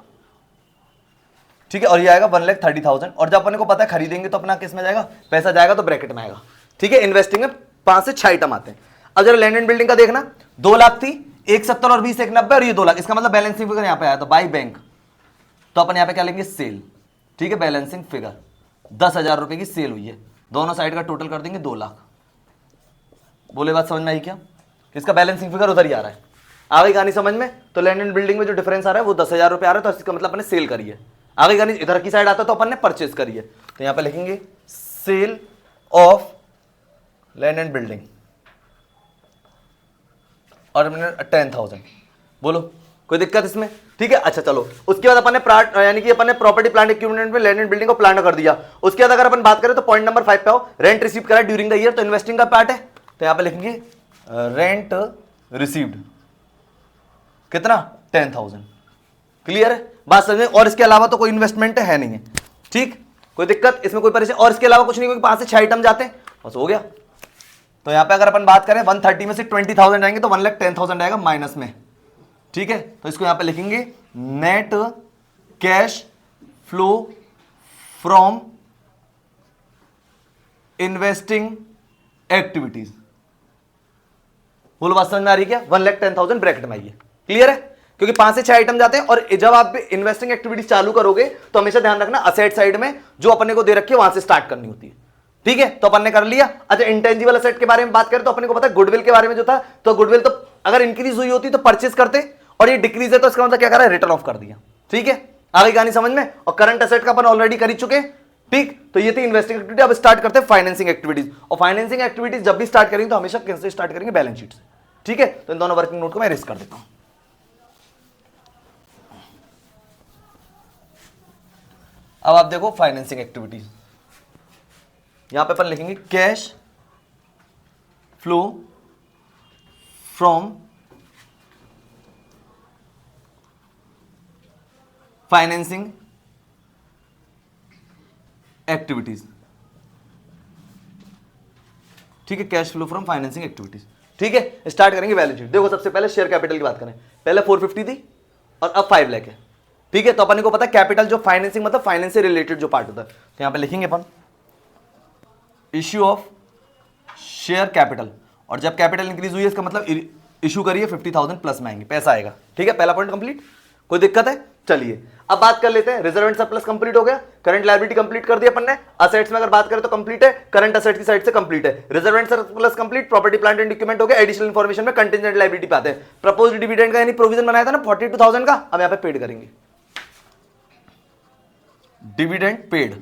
ठीक है, और ये आएगा 1,30,000, और जब अपन को पता है खरीदेंगे तो अपना किस में जाएगा, पैसा जाएगा तो ब्रैकेट में आएगा। ठीक है, इन्वेस्टिंग में 5 से 6 आइटम आते हैं। अब जरा लैंड एंड बिल्डिंग का देखना, 2 लाख थी, 1,70 और 20 1,90, और ये 2 लाख, इसका मतलब बैलेंसिंग फिगर यहां पे आया तो बाय बैंक, तो अपन यहां पे क्या लेंगे, सेल। ठीक है, बैलेंसिंग फिगर 10,000 रुपए की सेल हुई है, दोनों साइड का टोटल कर देंगे 2 लाख। बोले बात समझ में आई क्या, इसका बैलेंसिंग फिगर उधर ही आ रहा है। आ गई कहानी समझ में। तो लैंड एंड बिल्डिंग में जो डिफरेंस आ रहा है वो 10,000 रुपए आ रहा है, तो इसका मतलब अपने सेल करी है। आ गई कहानी, इधर की साइड आता तो अपन ने परचेज करी है, तो यहां पे लिखेंगे sale of land and building, और 10,000। बोलो कोई दिक्कत इसमें। ठीक है, अच्छा चलो, उसके बाद अपन ने यानी कि अपन ने प्रॉपर्टी प्लांट इक्विपमेंट में लैंड एंड बिल्डिंग को प्लान कर दिया। उसके बाद अगर अपन बात करें तो पॉइंट नंबर 5 पे आओ, रेंट रिसीव करा ड्यूरिंग द ईयर, तो इन्वेस्टिंग का पार्ट है, तो यहां पे लिखेंगे रेंट रिसीव्ड, कितना, 10,000। क्लियर है बात समझ में। और इसके अलावा तो कोई इन्वेस्टमेंट है नहीं है। ठीक, कोई दिक्कत इसमें, कोई परेशानी, और इसके अलावा कुछ नहीं, क्योंकि 5 से 6 आइटम जाते हैं, बस हो गया। तो यहां पे अगर अपन बात करें 130 में से 20,000 जाएंगे तो 1,10,000 आएगा माइनस में। ठीक है, तो इसको यहां पे लिखेंगे net cash flow from investing activities. बोलो बात समझ में आ रही है क्या, 1,10,000 ब्रैकेट में आइए। क्लियर है, क्योंकि 5 से 6 आइटम जाते हैं, और जब आप इन्वेस्टिंग एक्टिविटीज चालू करोगे तो हमेशा ध्यान रखना असेट साइड में जो अपने को दे रखी है वहां से स्टार्ट करनी होती है। ठीक है, तो अपन ने कर लिया। अच्छा, इंटेंजिबल असेट के बारे में बात करें तो अपने को पता है गुडविल के बारे में जो था, तो गुडविल तो अगर इंक्रीज हुई होती तो परचेस करते, और ये डिक्रीज है तो इसका मतलब क्या करा है, रिटर्न ऑफ कर दिया। ठीक है, आ गई कहानी समझ में। और करंट असेट का अपन ऑलरेडी कर ही चुके, ठीक, तो ये थी इन्वेस्टिंग एक्टिविटी। अब स्टार्ट करते हैं फाइनेंसिंग एक्टिविटीज। और फाइनेंसिंग एक्टिविटीज जब भी स्टार्ट करेंगे तो हमेशा कैसे स्टार्ट करेंगे, बैलेंस शीट से। ठीक है, तो इन दोनों वर्किंग नोट को मैं रेस कर देता हूं। अब आप देखो फाइनेंसिंग एक्टिविटीज, यहां पे अपन लिखेंगे cash flow from financing activities. ठीक है, cash flow from financing activities. ठीक है, स्टार्ट करेंगे बैलेंस शीट। देखो सबसे पहले शेयर कैपिटल की बात करें, पहले 450 थी और अब 5 लाख है। ठीक है, तो अपन को पता है कैपिटल जो फाइनेंसिंग मतलब फाइनेंस से रिलेटेड जो पार्ट होता है, तो यहां पे लिखेंगे अपन इश्यू ऑफ शेयर कैपिटल। और जब कैपिटल इंक्रीज हुई है इसका मतलब इशू करिए 50,000 प्लस में आएंगे, पैसा आएगा। ठीक है, पहला पॉइंट कंप्लीट, कोई दिक्कत है? चलिए अब बात कर लेते हैं। रिजर्व एंड सरप्लस कंप्लीट हो गया, करंट लायबिलिटी कंप्लीट कर दिया अपन ने, असेट्स में अगर बात करें तो कंप्लीट है, करंट असेट की साइड से कंप्लीट है, reserve and surplus complete, property plant and equipment हो गया। एडिशनल इंफॉर्मेशन में कंटिजेंट लायबिलिटी पे आते हैं। प्रपोज्ड डिविडेंड का यानी प्रोविजन बनाया था ना 42,000 का, अब यहां पे पेड करेंगे। डिविडेंड पेड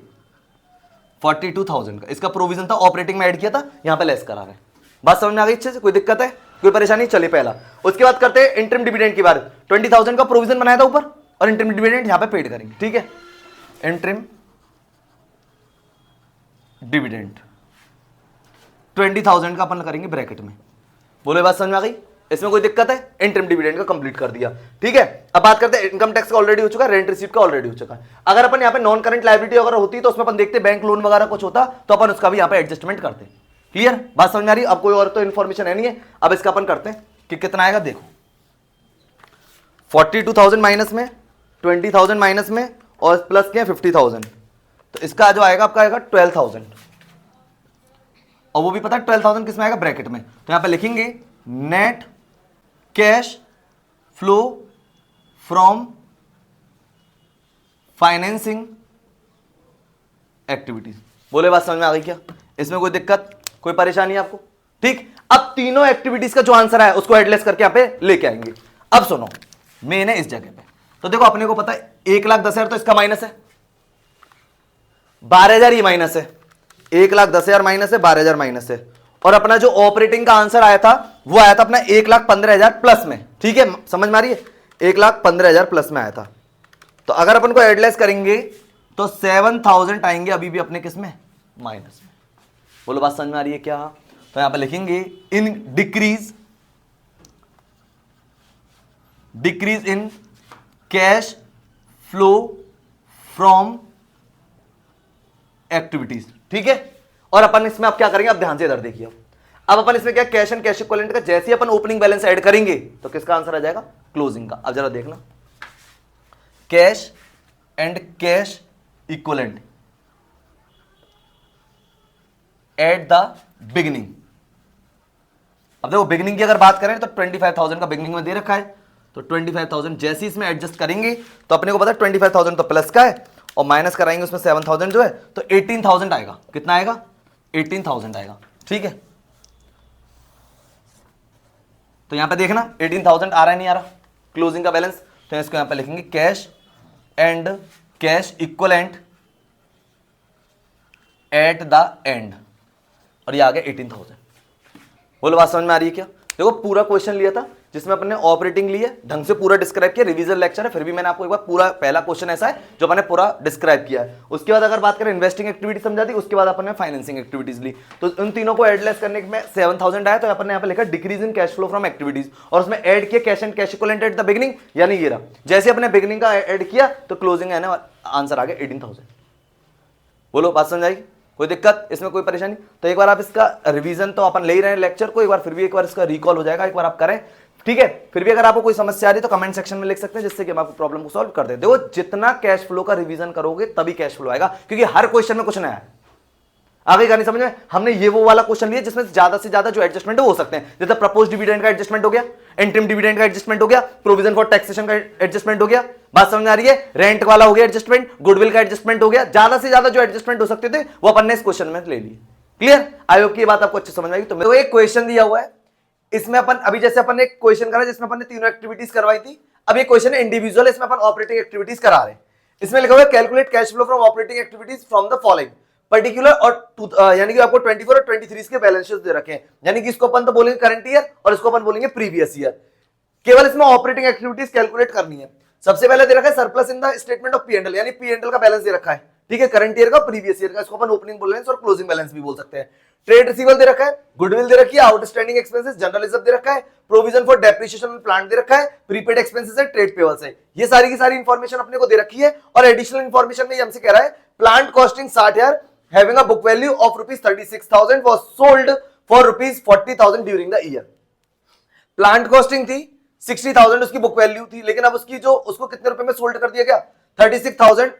42,000 का, इसका प्रोविजन था, ऑपरेटिंग में ऐड किया था, यहां पे लेस करा रहे हैं। बात समझ में आ गई अच्छे से? कोई दिक्कत है, कोई परेशानी? चलिए पहला। उसके बाद करते हैं इंटरिम डिविडेंड की बात। 20,000 का प्रोविजन बनाया था ऊपर और इंटरिम डिविडेंड यहां पे पेड करेंगे। ठीक है, इंटरिम डिविडेंड 20,000 का अपन करेंगे ब्रैकेट में। बोलो बात समझ में आ गई? इसमें कोई दिक्कत है? इंटरिम डिविडेंड का कंप्लीट कर दिया। ठीक है, अब बात करते हैं इनकम टैक्स का ऑलरेडी हो चुका है, रेंट रिसीट का ऑलरेडी हो चुका है। अगर अपन यहाँ पे नॉन करंट लायबिलिटी अगर होती तो उसमें अपन देखते बैंक लोन वगैरह कुछ होता तो अपन उसका भी यहाँ पे एडजस्टमेंट करते। क्लियर, बात समझ में आ रही? अब कोई और तो इन्फॉर्मेशन है नहीं है। अब इसका अपन करते हैं कि कितना आएगा। देखो 42,000 माइनस में, 20,000 माइनस में और प्लस के 50,000, तो इसका जो आएगा आपका आएगा 12,000। और वो भी पता है 12,000 किस में आएगा, ब्रैकेट में। तो यहां पे लिखेंगे net cash flow from financing activities. बोले बात समझ में आ गई क्या? इसमें कोई दिक्कत, कोई परेशानी आपको? ठीक, अब तीनों एक्टिविटीज का जो आंसर है उसको एडलेस करके यहां पे लेके आएंगे। अब सुनो, मेन है इस जगह पे, तो देखो अपने को पता है 1,10,000 तो इसका माइनस है, 12,000 ये माइनस है, 1,10,000 माइनस है, 12,000 माइनस है। और अपना जो ऑपरेटिंग का आंसर आया था वो आया था अपना 1,15,000 प्लस में। ठीक है, समझ में आ रही है? 1,15,000 प्लस में आया था। तो अगर अपन को एडलेस करेंगे तो 7,000 आएंगे अभी भी अपने किस में, माइनस में। बोलो बात समझ में आ रही है क्या? तो यहां पे लिखेंगे in decrease in cash flow from activities. ठीक है, और अपन इसमें अब क्या करेंगे, अब ध्यान से इधर देखिए। अब अपन इसमें क्या, कैश एंड कैश इक्विवेलेंट का जैसे ही अपन ओपनिंग बैलेंस ऐड करेंगे तो किसका आंसर आ जाएगा, क्लोजिंग का। अब जरा देखना, cash and cash equivalent at the beginning. अब देखो बिगिनिंग की अगर बात करें तो 25,000 का बिगिनिंग में दे रखा है, तो 25,000 जैसे ही इसमें एडजस्ट करेंगे तो अपने को पता है 25,000 तो प्लस का है और माइनस कराएंगे उसमें 7,000 जो है, तो 18,000 आएगा। कितना आएगा, 18,000 आएगा। ठीक है, तो यहां पे देखना 18,000 आ रहा है नहीं आ रहा क्लोजिंग का बैलेंस, तो इसको यहां पे लिखेंगे cash and cash equivalent at the end, और ये आ गया 18,000। बोलो बात समझ में आ रही है क्या? देखो पूरा क्वेश्चन लिया था जिसमें अपन ने ऑपरेटिंग ली है, ढंग से पूरा डिस्क्राइब किया, रिवीजन लेक्चर है, फिर भी मैंने आपको एक बार पूरा पहला क्वेश्चन ऐसा है जो मैंने पूरा डिस्क्राइब किया है। उसके बाद अगर बात करें इन्वेस्टिंग एक्टिविटी समझा दी, उसके बाद अपन ने फाइनेंसिंग एक्टिविटीज ली, तो उन तीनों को एडलेस करने में 7,000 आया, तो अपन ने यहाँ पे लिखा decrease in cash flow from activities, और उसमें ऐड किया cash and cash equivalent at the beginning, यानी ये रहा। जैसे अपने बिगिनिंग का ऐड किया तो क्लोजिंग है ना आंसर आ गया 18,000। बोलो बात समझ आएगी? कोई दिक्कत, इसमें कोई परेशानी? तो एक बार आप इसका रिवीजन तो अपन ले ही रहे हैं लेक्चर को, एक बार फिर भी एक बार इसका रिकॉल हो जाएगा, एक बार आप करें। ठीक है, फिर भी अगर आपको कोई समस्या आ रही है तो कमेंट सेक्शन में लिख सकते हैं, जिससे कि हम आपको प्रॉब्लम को सॉल्व कर दें। देखो जितना कैश फ्लो का रिवीजन करोगे तभी कैश फ्लो आएगा, क्योंकि हर क्वेश्चन में कुछ नया है। आगे का नहीं समझ में? हमने ये वो वाला क्वेश्चन लिया जिसमें ज्यादा से ज्यादा जो एडजस्टमेंट हो सकते हैं, जैसे प्रपोज डिविडेंड का एडजस्टमेंट हो गया, इंटरिम डिविडेंड का एडजस्टमेंट हो गया, प्रोविजन फॉर टैक्सेशन का एडजस्टमेंट हो गया, बात समझ आ रही है? रेंट वाला हो गया एडजस्टमेंट, गुडविल का एडजस्टमेंट हो गया, ज्यादा से ज्यादा जो एडजस्टमेंट हो सकते थे वो अपन ने इस क्वेश्चन में ले लिए। क्लियर? आई होप की बात आपको अच्छे समझ में आएगी। तो एक क्वेश्चन दिया हुआ है, इसमें अपन अभी जैसे अपन ने एक क्वेश्चन करा जिसमें अपन ने तीनों एक्टिविटीज करवाई थी, अब ये क्वेश्चन है इंडिविजुअल, इसमें अपन ऑपरेटिंग एक्टिविटीज करा रहे हैं। इसमें लिखा हुआ है calculate cash flow from operating activities from the following particular और यानी कि आपको 24 और 23 के बैलेंस शीट दे रखे हैं, यानी कि इसको अपन तो बोलेंगे करंट ईयर और इसको अपन बोलेंगे प्रीवियस ईयर। केवल इसमें ऑपरेटिंग एक्टिविटीज कैलकुलेट करनी है। सबसे पहले दे रखा है surplus in the statement of P and L, यानी पी एंड एल का बैलेंस दे रखा है, ठीक है, करंट ईयर का, प्रीवियस ईयर का, इसको अपन ओपनिंग बैलेंस और क्लोजिंग बैलेंस भी बोल सकते हैं। ट्रेड रिसीवेबल दे रखा है, गुडविल दे रखी है, आउटस्टैंडिंग एक्सपेंसेस, जनरल रिजर्व दे रखा है, provision for depreciation on plant दे रखा है, प्रीपेड एक्सपेंसेस है, ट्रेड पेबल्स है। ये सारी की सारी इंफॉर्मेशन अपने को दे रखी है। और एडिशनल इंफॉर्मेशन में हमसे कह रहा है plant costing 60,000 having a book value of rupees 36,000 was sold for rupees 40,000 during the year। Plant costing थी 60,000 उसकी बुक वैल्यू थी, लेकिन अब उसकी जो उसको कितने रुपए में सोल्ड कर दिया गया 36,000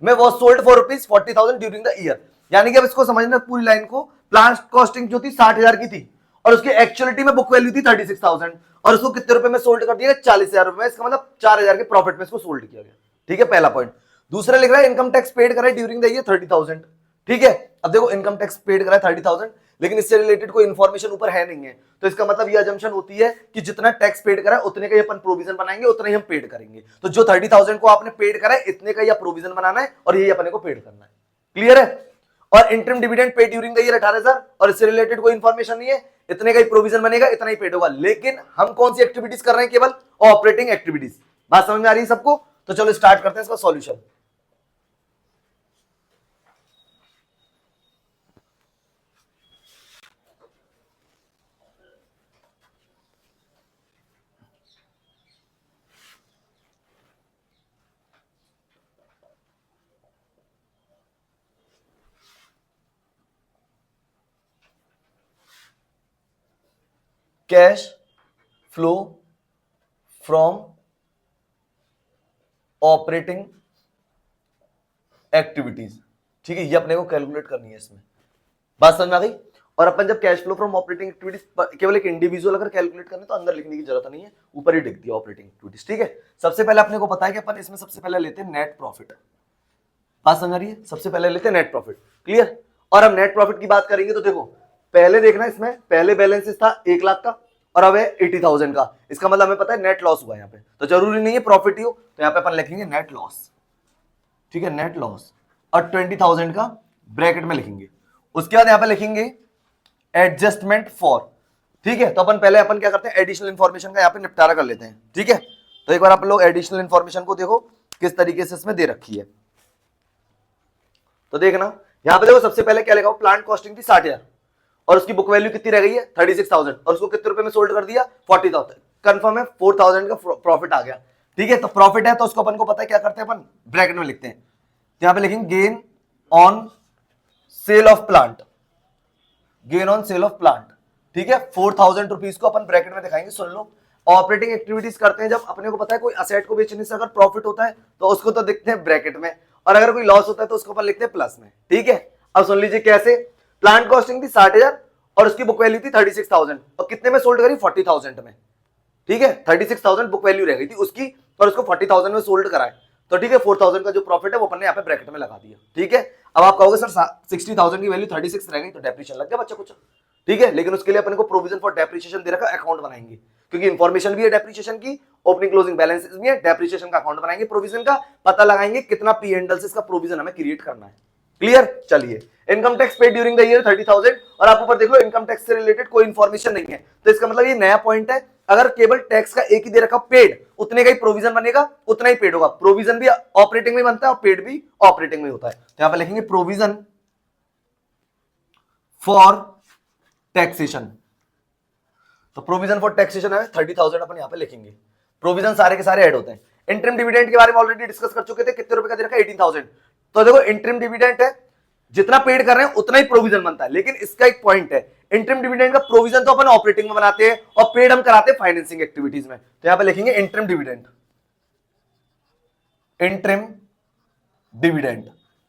में, वो sold for rupees 40,000 during the year. यानी कि अब इसको समझना पूरी लाइन को, प्लांट कॉस्टिंग जो थी 60,000 की थी और उसकी एक्चुअलिटी में बुक वैल्यू थी 36,000 और उसको कितने रुपए में सोल्ड कर दिया गया 40,000 रुपए में, इसका मतलब 4,000 के प्रॉफिट में इसको सोल्ड किया गया। ठीक है, पहला पॉइंट। दूसरा लिख रहा है इनकम टैक्स पेड करा ड्यूरिंग द ईयर 30,000। ठीक है, अब देखो इनकम टैक्स पेड करा 30,000, लेकिन इससे रिलेटेड कोई इंफॉर्मेशन ऊपर है नहीं है, तो इसका मतलब ये अजम्पशन होती है कि जितना टैक्स पेड करा है उतने का ही अपन प्रोविजन बनाएंगे, उतना ही हम पेड करेंगे। तो जो 30,000 को आपने पेड करा है इतने का ही प्रोविजन बनाना है और यही अपने को पेड करना है। क्लियर है? और interim dividend paid during the year 18,000 और इससे रिलेटेड कोई इंफॉर्मेशन नहीं है, इतने का ही प्रोविजन बनेगा, इतना ही पेड होगा। लेकिन हम कौन सी एक्टिविटीज कर रहे हैं? केवल ऑपरेटिंग एक्टिविटीज। बात समझ में आ रही है सबको? तो चलो स्टार्ट करते हैं इसका solution. Cash flow from operating activities, ठीक है, ये अपने को कैलकुलेट करनी है इसमें। बात समझ में आ गई? और अपन जब cash flow from operating activities केवल एक इंडिविजुअल अगर कैलकुलेट करने तो अंदर लिखने की जरूरत नहीं है, ऊपर ही लिख दिया ऑपरेटिंग एक्टिविटीज। ठीक है, सबसे पहले अपने को पता है कि अपन इसमें सबसे पहले लेते हैं नेट प्रॉफिट। बात समझ आ रही है? सबसे पहले लेते हैं नेट प्रॉफिट। क्लियर? और हम नेट प्रॉफिट की बात करेंगे तो देखो पहले देखना, इसमें पहले बैलेंस था 1 लाख का और अब है 80,000 का। इसका मतलब हमें पता है नेट लॉस हुआ यहाँ पे, तो जरूरी नहीं है प्रॉफिट ही हो, तो यहाँ पे अपन लिखेंगे नेट लॉस। ठीक है, नेट लॉस और 20,000 का ब्रैकेट में लिखेंगे। उसके बाद यहाँ पे लिखेंगे एडजस्टमेंट फॉर। ठीक है, तो अपन पहले अपन क्या करते हैं, एडिशनल इंफॉर्मेशन का यहाँ पे निपटारा कर लेते हैं। ठीक है, तो एक बार आप लोग एडिशनल इंफॉर्मेशन को देखो किस तरीके से इसमें दे रखी है। तो देखना यहाँ पे देखो सबसे पहले क्या लिखा हो, प्लांट कॉस्टिंग थी 60,000 और उसकी बुक वैल्यू कितनी रह गई है 36,000 और उसको कितने रुपए में सोल्ड कर दिया 40,000। कंफर्म है 4,000 का प्रॉफिट आ गया। ठीक है, तो प्रॉफिट है तो उसको अपन को पता है क्या करते हैं, अपन ब्रैकेट में लिखते हैं। तो यहां पे लिखेंगे gain on sale of plant, gain on sale of plant. ठीक है, 4,000 रुपीज को अपन ब्रैकेट में दिखाएंगे। सुन लो, ऑपरेटिंग एक्टिविटीज करते हैं जब अपने को पता है कोई असेट को बेचने से अगर प्रॉफिट होता है तो उसको तो दिखते हैं ब्रैकेट में, और अगर कोई लॉस होता है तो उसको अपन लिखते हैं प्लस में। ठीक है, अब सुन लीजिए कैसे। प्लांट कॉस्टिंग थी 60,000 और उसकी बुक वैल्यू थी 36,000 और कितने में सोल्ड करी 40,000 में। ठीक है, 36,000 बुक वैल्यू रह गई थी उसकी और उसको 40,000 में सोल्ड कराए, तो ठीक है 4,000 का जो प्रॉफिट है वो अपन ने यहाँ पे ब्रैकेट में लगा दिया। ठीक है, अब आप कहोगे सर 60,000 की वैल्यू 36 रह गई तो डेप्रिसिएशन लग गया बच्चा कुछ। ठीक है, लेकिन उसके लिए अपन को प्रोविजन फॉर डेप्रिसिएशन दे रखा, अकाउंट बनाएंगे क्योंकि इंफॉर्मेशन भी है डेप्रिसिएशन की, ओपनिंग क्लोजिंग बैलेंस भी है, डेप्रिसिएशन का अकाउंट बनाएंगे, प्रोविजन का पता लगाएंगे कितना पी एंड एल से इसका प्रोविजन हमें क्रिएट करना है। क्लियर? चलिए, income tax paid during the year 30,000 और आप ऊपर देख लो इनकम टैक्स से रिलेटेड कोई इंफॉर्मेशन नहीं है, तो इसका मतलब ये नया पॉइंट है। अगर केवल टैक्स का एक ही दे रखा पेड, उतने का ही प्रोविजन बनेगा, उतना ही पेड होगा। प्रोविजन भी ऑपरेटिंग में बनता है और पेड भी ऑपरेटिंग में होता है। तो यहां पर लिखेंगे प्रोविजन फॉर टैक्सेशन, तो प्रोविजन फॉर टैक्सेशन है 30,000 अपन यहां पे लिखेंगे। प्रोविजन सारे के सारे ऐड होते हैं। इंटरिम डिविडेंड के बारे में ऑलरेडी डिस्कस कर चुके थे, कितने रुपए का दे रखा है 18,000। तो देखो इंटरिम डिविडेंड है, जितना पेड कर रहे हैं उतना ही प्रोविजन बनता है, लेकिन इसका एक पॉइंट है, इंटरिम डिविडेंड का प्रोविजन तो अपन ऑपरेटिंग में बनाते हैं और पेड हम कराते हैं फाइनेंसिंग एक्टिविटीज में। तो यहां पे लिखेंगे इंटरिम डिविडेंड, इंटरिम डिविडेंड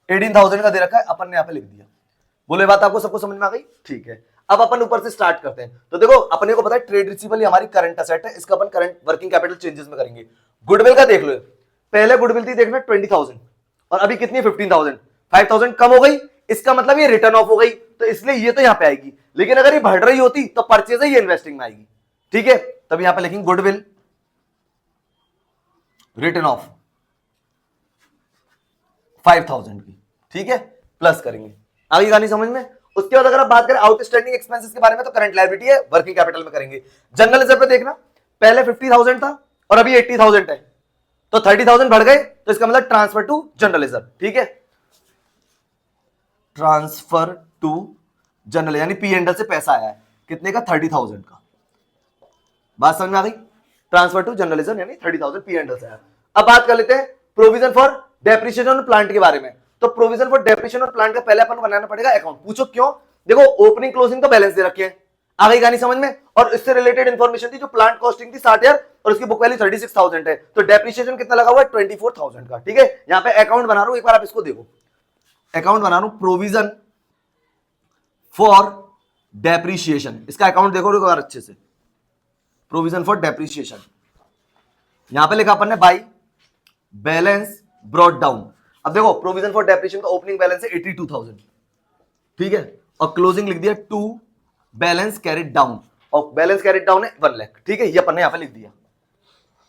18,000 का दे रखा है, अपन ने यहां पे लिख दिया। बोले बात आपको सबको समझ में आ गई? ठीक है, अब अपन ऊपर से स्टार्ट करते हैं। तो देखो अपने को पता है ट्रेड रिसीवेबल हमारी करंट असेट है, इसका अपन करंट वर्किंग कैपिटल चेंजेस में करेंगे। गुडविल का देख लो, पहले गुडविल थी देखना 20,000 और अभी कितनी 15,000, 5,000 कम हो गई, इसका मतलब ये रिटर्न ऑफ हो गई, तो इसलिए ये तो यहां पे आएगी। लेकिन अगर ये बढ़ रही होती तो परचेज है, ये इन्वेस्टिंग में आएगी। ठीक है, तब यहां पे लिखेंगे गुडविल रिटर्न ऑफ, 5,000 की, ठीक है, प्लस करेंगे। आगे कहानी समझ में। उसके बाद अगर आप बात करें आउटस्टैंडिंग एक्सपेंसेस के बारे में, तो करंट लायबिलिटी है, वर्किंग कैपिटल में करेंगे। जनरल रिजर्व पे देखना, पहले 50,000 था और अभी 80,000 है, तो 30,000 बढ़ गए, तो इसका मतलब ट्रांसफर टू जनरल रिजर्व, ठीक है, ट्रांसफर टू जनरल, यानी पी एंडल से पैसा आया है कितने का, 30,000 का। बात समझ में आ गई। ट्रांसफर टू जनरल रिजर्व यानी 30,000 पी एंडल से आया। अब बात कर लेते हैं provision for depreciation on plant के बारे में। तो provision for depreciation on plant का पहले अपन बनाना पड़ेगा अकाउंट। पूछो क्यों, देखो ओपनिंग क्लोजिंग तो बैलेंस दे रखे हैं, आ गई कहानी समझ में। और इससे रिलेटेड इंफॉर्मेशन थी, जो प्लांट कॉस्टिंग थी 60,000 और उसकी बुक वैल्यू 36,000 है, तो डेप्रिसिएशन कितना लगा हुआ है, 24,000 का, ठीक है। यहां पे अकाउंट बना रहा हूं, एक बार आप इसको देखो, अकाउंट बना रहा हूं, प्रोविजन फॉर डेप्रिसिएशन, इसका अकाउंट देखो एक बार अच्छे से, प्रोविजन फॉर डेप्रिसिएशन। यहां पे लिखा अपन ने बाई बैलेंस ब्रॉट डाउन। अब देखो प्रोविजन फॉर डेप्रिसिएशन का ओपनिंग बैलेंस है 82,000, ठीक है, और क्लोजिंग लिख दिया टू बैलेंस कैरिड डाउन, और बैलेंस कैरिड डाउन है 1 लाख, ठीक है, ये अपन ने यहां पे लिख दिया।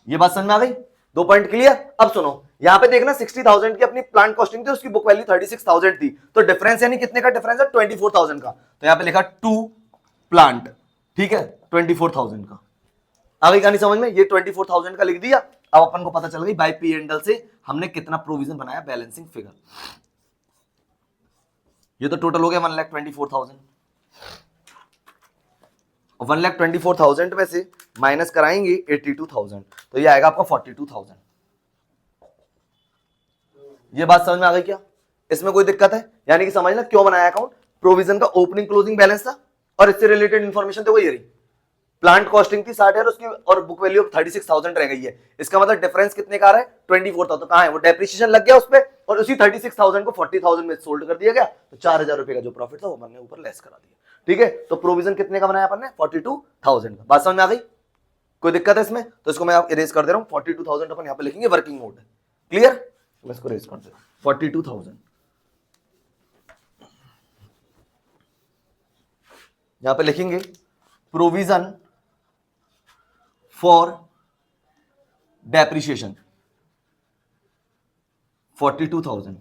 ये बात समझ में आ गई, 2 पॉइंट क्लियर। अब सुनो, यहां पे देखना 60,000 की अपनी प्लांट कॉस्टिंग थी, उसकी बुक वैल्यू 36,000 थी, तो डिफरेंस यानी कितने का डिफरेंस है, 24,000 का, तो यहां पे लिखा टू प्लांट, ठीक है, 24,000 का। आ गई कहानी समझ में, ये 24,000 का लिख दिया। अब अपन को पता चल गई बाय पी एंडल से हमने कितना प्रोविजन बनाया, बैलेंसिंग फिगर। ये तो टोटल हो गया 1,24,000, 1,24,000 में से माइनस कराएंगे 82,000, तो ये आएगा आपका 42,000। ये बात समझ में आ गई क्या, इसमें कोई दिक्कत है, यानी कि समझना क्यों बनाया अकाउंट, प्रोविजन का ओपनिंग क्लोजिंग बैलेंस था और इससे रिलेटेड इंफॉर्मेशन देखो ये रही, प्लांट कॉस्टिंग थी 60,000 उसकी, और बुक वैल्यू 36,000 रह गई है, इसका मतलब डिफरेंस कितने का आ रहा है, 24,000, तो कहां है वो, डेप्रिसिएशन लग गया उस पे, और उसी 36,000 को 40,000 में सोल्ड कर दिया गया, तो 4,000 रुपए का जो प्रॉफिट था वो हमने ऊपर लेस करा दिया, ठीक है। तो प्रोविजन कितने का बनाया अपन ने, 42,000 का। बात समझ में आ गई, कोई दिक्कत है इसमें, तो इसको मैं इरेज कर दे रहा हूं, 42,000 अपन यहां पे लिखेंगे, वर्किंग नोट है, क्लियर, मैं इसको इरेज कर दे रहा हूं, 42,000 यहां पे लिखेंगे, प्रोविजन फॉर डेप्रिसिएशन 42,000,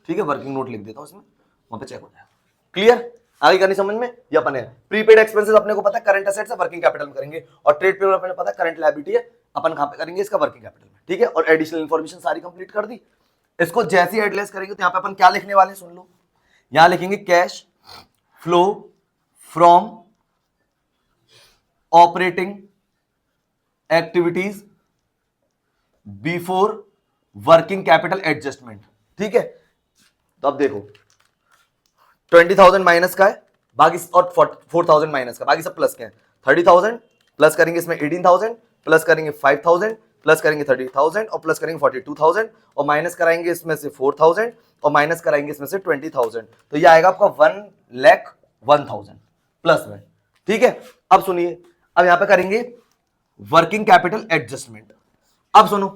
ठीक है, वर्किंग नोट लिख देता हूं इसमें, वहां पे चेक हो जाएगा, क्लियर। आगे करनी समझ में, ये अपन है प्रीपेड एक्सपेंसेस अपने को पता है करंट एसेट्स है, वर्किंग कैपिटल में करेंगे, और ट्रेड पेबल अपने पता है करंट लायबिलिटी है, अपन कहां पे करेंगे, इसका वर्किंग कैपिटल में, ठीक है। और एडिशनल इंफॉर्मेशन सारी कंप्लीट कर दी। इसको जैसे ही एडलेस करेंगे तो यहां पे अपन क्या लिखने वाले हैं, सुन लो, यहां लिखेंगे cash flow from operating activities before working capital adjustment, ठीक है। तो अब देखो 20,000 माइनस का है बाकी, और 4,000 माइनस का, बाकी सब प्लस के हैं। 30,000 प्लस करेंगे इसमें 18,000, प्लस करेंगे 5,000, प्लस करेंगे 30,000, और प्लस करेंगे 42,000, और माइनस कराएंगे इसमें से 4,000, और माइनस कराएंगे इसमें से 20,000, तो ये आएगा आपका 1,01,000 प्लस में, ठीक है। अब सुनिए, अब यहां पे करेंगे वर्किंग कैपिटल एडजस्टमेंट। अब सुनो,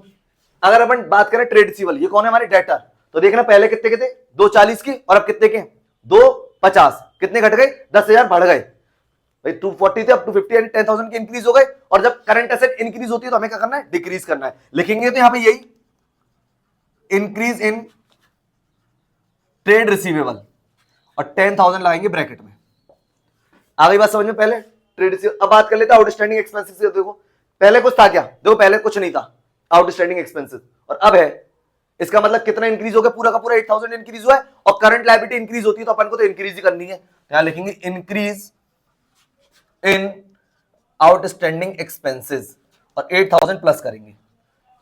अगर अपन बात करें ट्रेड रिसीवेबल, ये कौन है हमारे डेटर, तो देखना पहले कितने के थे, 240 के, और अब कितने के, 250, कितने घट गए, 10,000 बढ़ गए भाई, 240 थे अब 250 यानी 10,000 के इंक्रीज हो गए। और जब करंट एसेट इंक्रीज होती है तो हमें क्या करना है, डिक्रीज करना है, लिखेंगे तो यहां पे यही इंक्रीज इन ट्रेड रिसीवेबल, और 10,000 लगाएंगे ब्रैकेट में। आ गई बात समझ में, पहले ट्रेड रिसीवेबल। अब बात कर लेते हैं आउटस्टैंडिंग एक्सपेंसेस से। देखो पहले कुछ था क्या, देखो पहले कुछ नहीं था आउटस्टैंडिंग एक्सपेंसेस, और अब है, इसका मतलब कितना इंक्रीज हो गया, पूरा का पूरा 8,000 इंक्रीज हुआ है, और करंट लायबिलिटी इंक्रीज होती है तो अपन को तो इंक्रीज ही करनी है, तो यहां लिखेंगे इंक्रीज इन आउटस्टैंडिंग एक्सपेंसेस, और 8,000 प्लस करेंगे।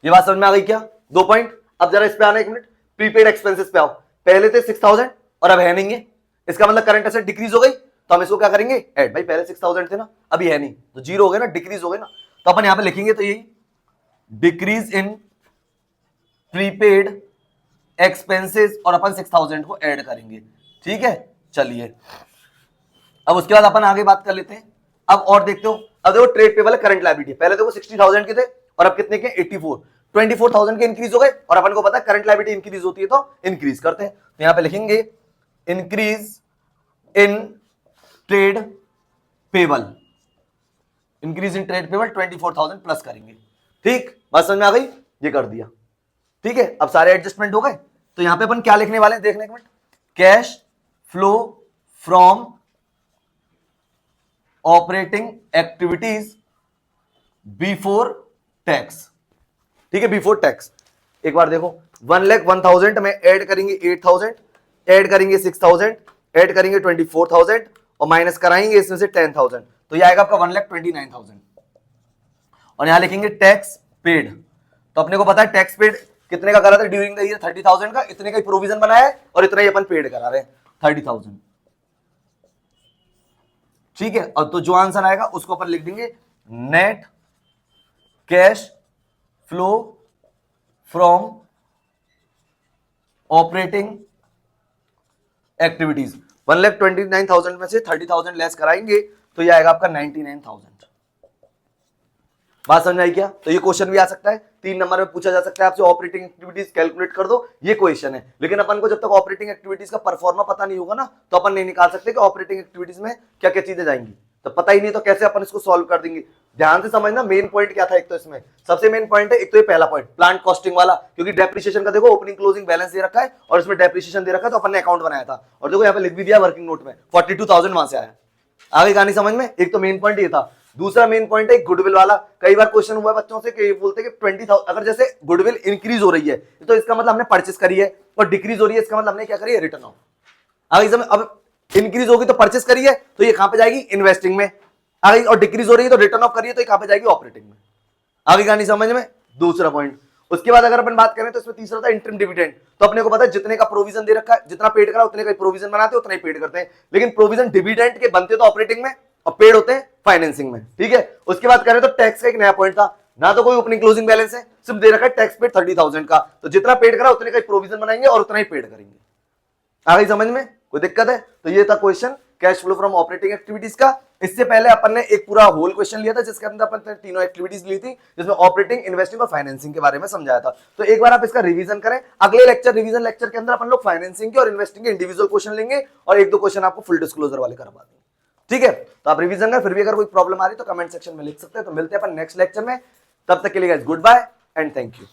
ये बात समझ में आ गई क्या, 2 पॉइंट। अब जरा इस पे आना, 1 मिनट, प्रीपेड एक्सपेंसेस पे आओ। पहले थे 6,000 और अब है नहीं है, इसका मतलब करंट एसेट डिक्रीज हो गई, तो हम इसको क्या करेंगे, ऐड, भाई पहले 6,000 थे ना, अभी है नहीं, तो जीरो हो गए ना, डिक्रीज हो गए ना, तो अपन यहां पे लिखेंगे तो यही डिक्रीज इन प्रीपेड एक्सपेंसेस, और अपन 6,000 को ऐड करेंगे, ठीक है। चलिए अब उसके बाद अपन आगे बात कर लेते हैं। अब और देखते हो, अब देखो ट्रेड पेबल करंट लायबिलिटी, पहले देखो 60,000 के थे और अब कितने के, 84, 24,000 के इंक्रीज हो गए, और अपन को पता है करंट लायबिलिटी इंक्रीज होती है तो इंक्रीज करते हैं, तो यहां पे लिखेंगे increase in trade payable, increase in trade payable 24,000 plus करेंगे, ठीक। बात समझ में आ गई, ये कर दिया, ठीक है। अब सारे एडजस्टमेंट हो गए, तो यहां पे अपन क्या लिखने वाले हैं, देखने एक minute, cash flow from operating activities before tax. ठीक है, बिफोर टैक्स। एक बार देखो, 1,01,000 में ऐड करेंगे 8,000, ऐड करेंगे 6,000, ऐड करेंगे 24,000 और माइनस कराएंगे इसमें से 10,000, तो ये आएगा आपका 1,29,000। और यहां लिखेंगे टैक्स पेड, तो अपने को पता है टैक्स पेड कितने का करा था ड्यूरिंग द ईयर, 30,000 का, इतने का ही प्रोविजन बनाया है और इतना ही अपन पेड करा रहे हैं 30,000। ठीक है, और तो जो आंसर आएगा उसको अपन लिख देंगे net cash flow from operating activities. 1,29,000 में से 30,000 लेस कराएंगे तो ये आएगा आपका 99,000। बात समझ आई क्या? तो ये क्वेश्चन भी आ सकता है, 3 नंबर में पूछा जा सकता है आपसे, ऑपरेटिंग एक्टिविटीज कैलकुलेट कर दो, ये क्वेश्चन है। लेकिन अपन को जब तक ऑपरेटिंग एक्टिविटीज का परफॉर्मा पता नहीं होगा ना, तो अपन नहीं निकाल सकते कि ऑपरेटिंग एक्टिविटीज में क्या क्या चीजें जाएंगी। तो पता ही नहीं तो कैसे अपन इसको सॉल्व कर देंगे। ध्यान से समझना, मेन पॉइंट क्या था। एक तो इसमें सबसे मेन पॉइंट है, एक तो ये पहला पॉइंट प्लांट कॉस्टिंग वाला, क्योंकि डेप्रिसिएशन का देखो ओपनिंग क्लोजिंग बैलेंस दे रखा है और इसमें डेप्रिसिएशन दे रखा है, तो अपन ने अकाउंट बनाया था और देखो यहाँ पे लिख भी दिया वर्किंग नोट में 42,000 वहां से आया। आगे कहानी समझ में? एक तो मेन पॉइंट ये था। दूसरा मेन पॉइंट है गुडविल वाला। कई बार क्वेश्चन हुआ है बच्चों से कि ये बोलते हैं कि 20,000 अगर जैसे गुडविल इंक्रीज हो रही है तो इसका मतलब हमने परचेस करी है, और डिक्रीज हो रही है इसका मतलब हमने क्या करी है, रिटर्न ऑफ। आगे समय अब इंक्रीज होगी तो परचेस करी है तो ये कहां पे जाएगी, इन्वेस्टिंग में। आगे और डिक्रीज हो रही है तो रिटर्न ऑफ करिए तो ये कहां पे जाएगी, ऑपरेटिंग में। आगे कहानी समझ में? दूसरा पॉइंट। उसके बाद अगर अपन बात करें तो इसमें तीसरा था इंटरिम डिविडेंड। तो अपने को पता है जितने का प्रोविजन दे रखा है, जितना पेड करा उतने का प्रोविजन बनाते हैं, उतना ही पेड करते हैं। लेकिन प्रोविजन डिविडेंड के बनते तो ऑपरेटिंग में और पेड होते हैं फाइनेंसिंग में। ठीक है, उसके बाद करें तो टैक्स का एक नया पॉइंट था, ना तो कोई ओपनिंग क्लोजिंग बैलेंस है, सिर्फ दे रखा है टैक्स पेड 30,000 का, तो जितना पेड करा उतने का प्रोविजन बनाएंगे और उतना ही पेड करेंगे। आगे समझ में कोई दिक्कत है? तो ये था question cash flow from operating activities का। इससे पहले अपन ने एक पूरा होल क्वेश्चन लिया था जिसके अंदर अपन ने तीनों एक्टिविटीज ली थी, जिसमें ऑपरेटिंग, इन्वेस्टिंग और फाइनेंसिंग के बारे में समझाया था। तो एक बार आप इसका रिवीजन करें। अगले लेक्चर, रिवीजन लेक्चर के अंदर अपन लोग फाइनेंसिंग के और इन्वेस्टिंग के इंडिविजुअल क्वेश्चन लेंगे और 1-2 क्वेश्चन आपको फुल डिस्क्लोजर वाले करवा देंगे। ठीक है, तो आप रिवीजन करें। फिर भी अगर कोई प्रॉब्लम आ रही है तो कमेंट सेक्शन में लिख सकते हैं। तो मिलते हैं अपन नेक्स्ट लेक्चर में, तब तक के लिए guys good bye and thank you.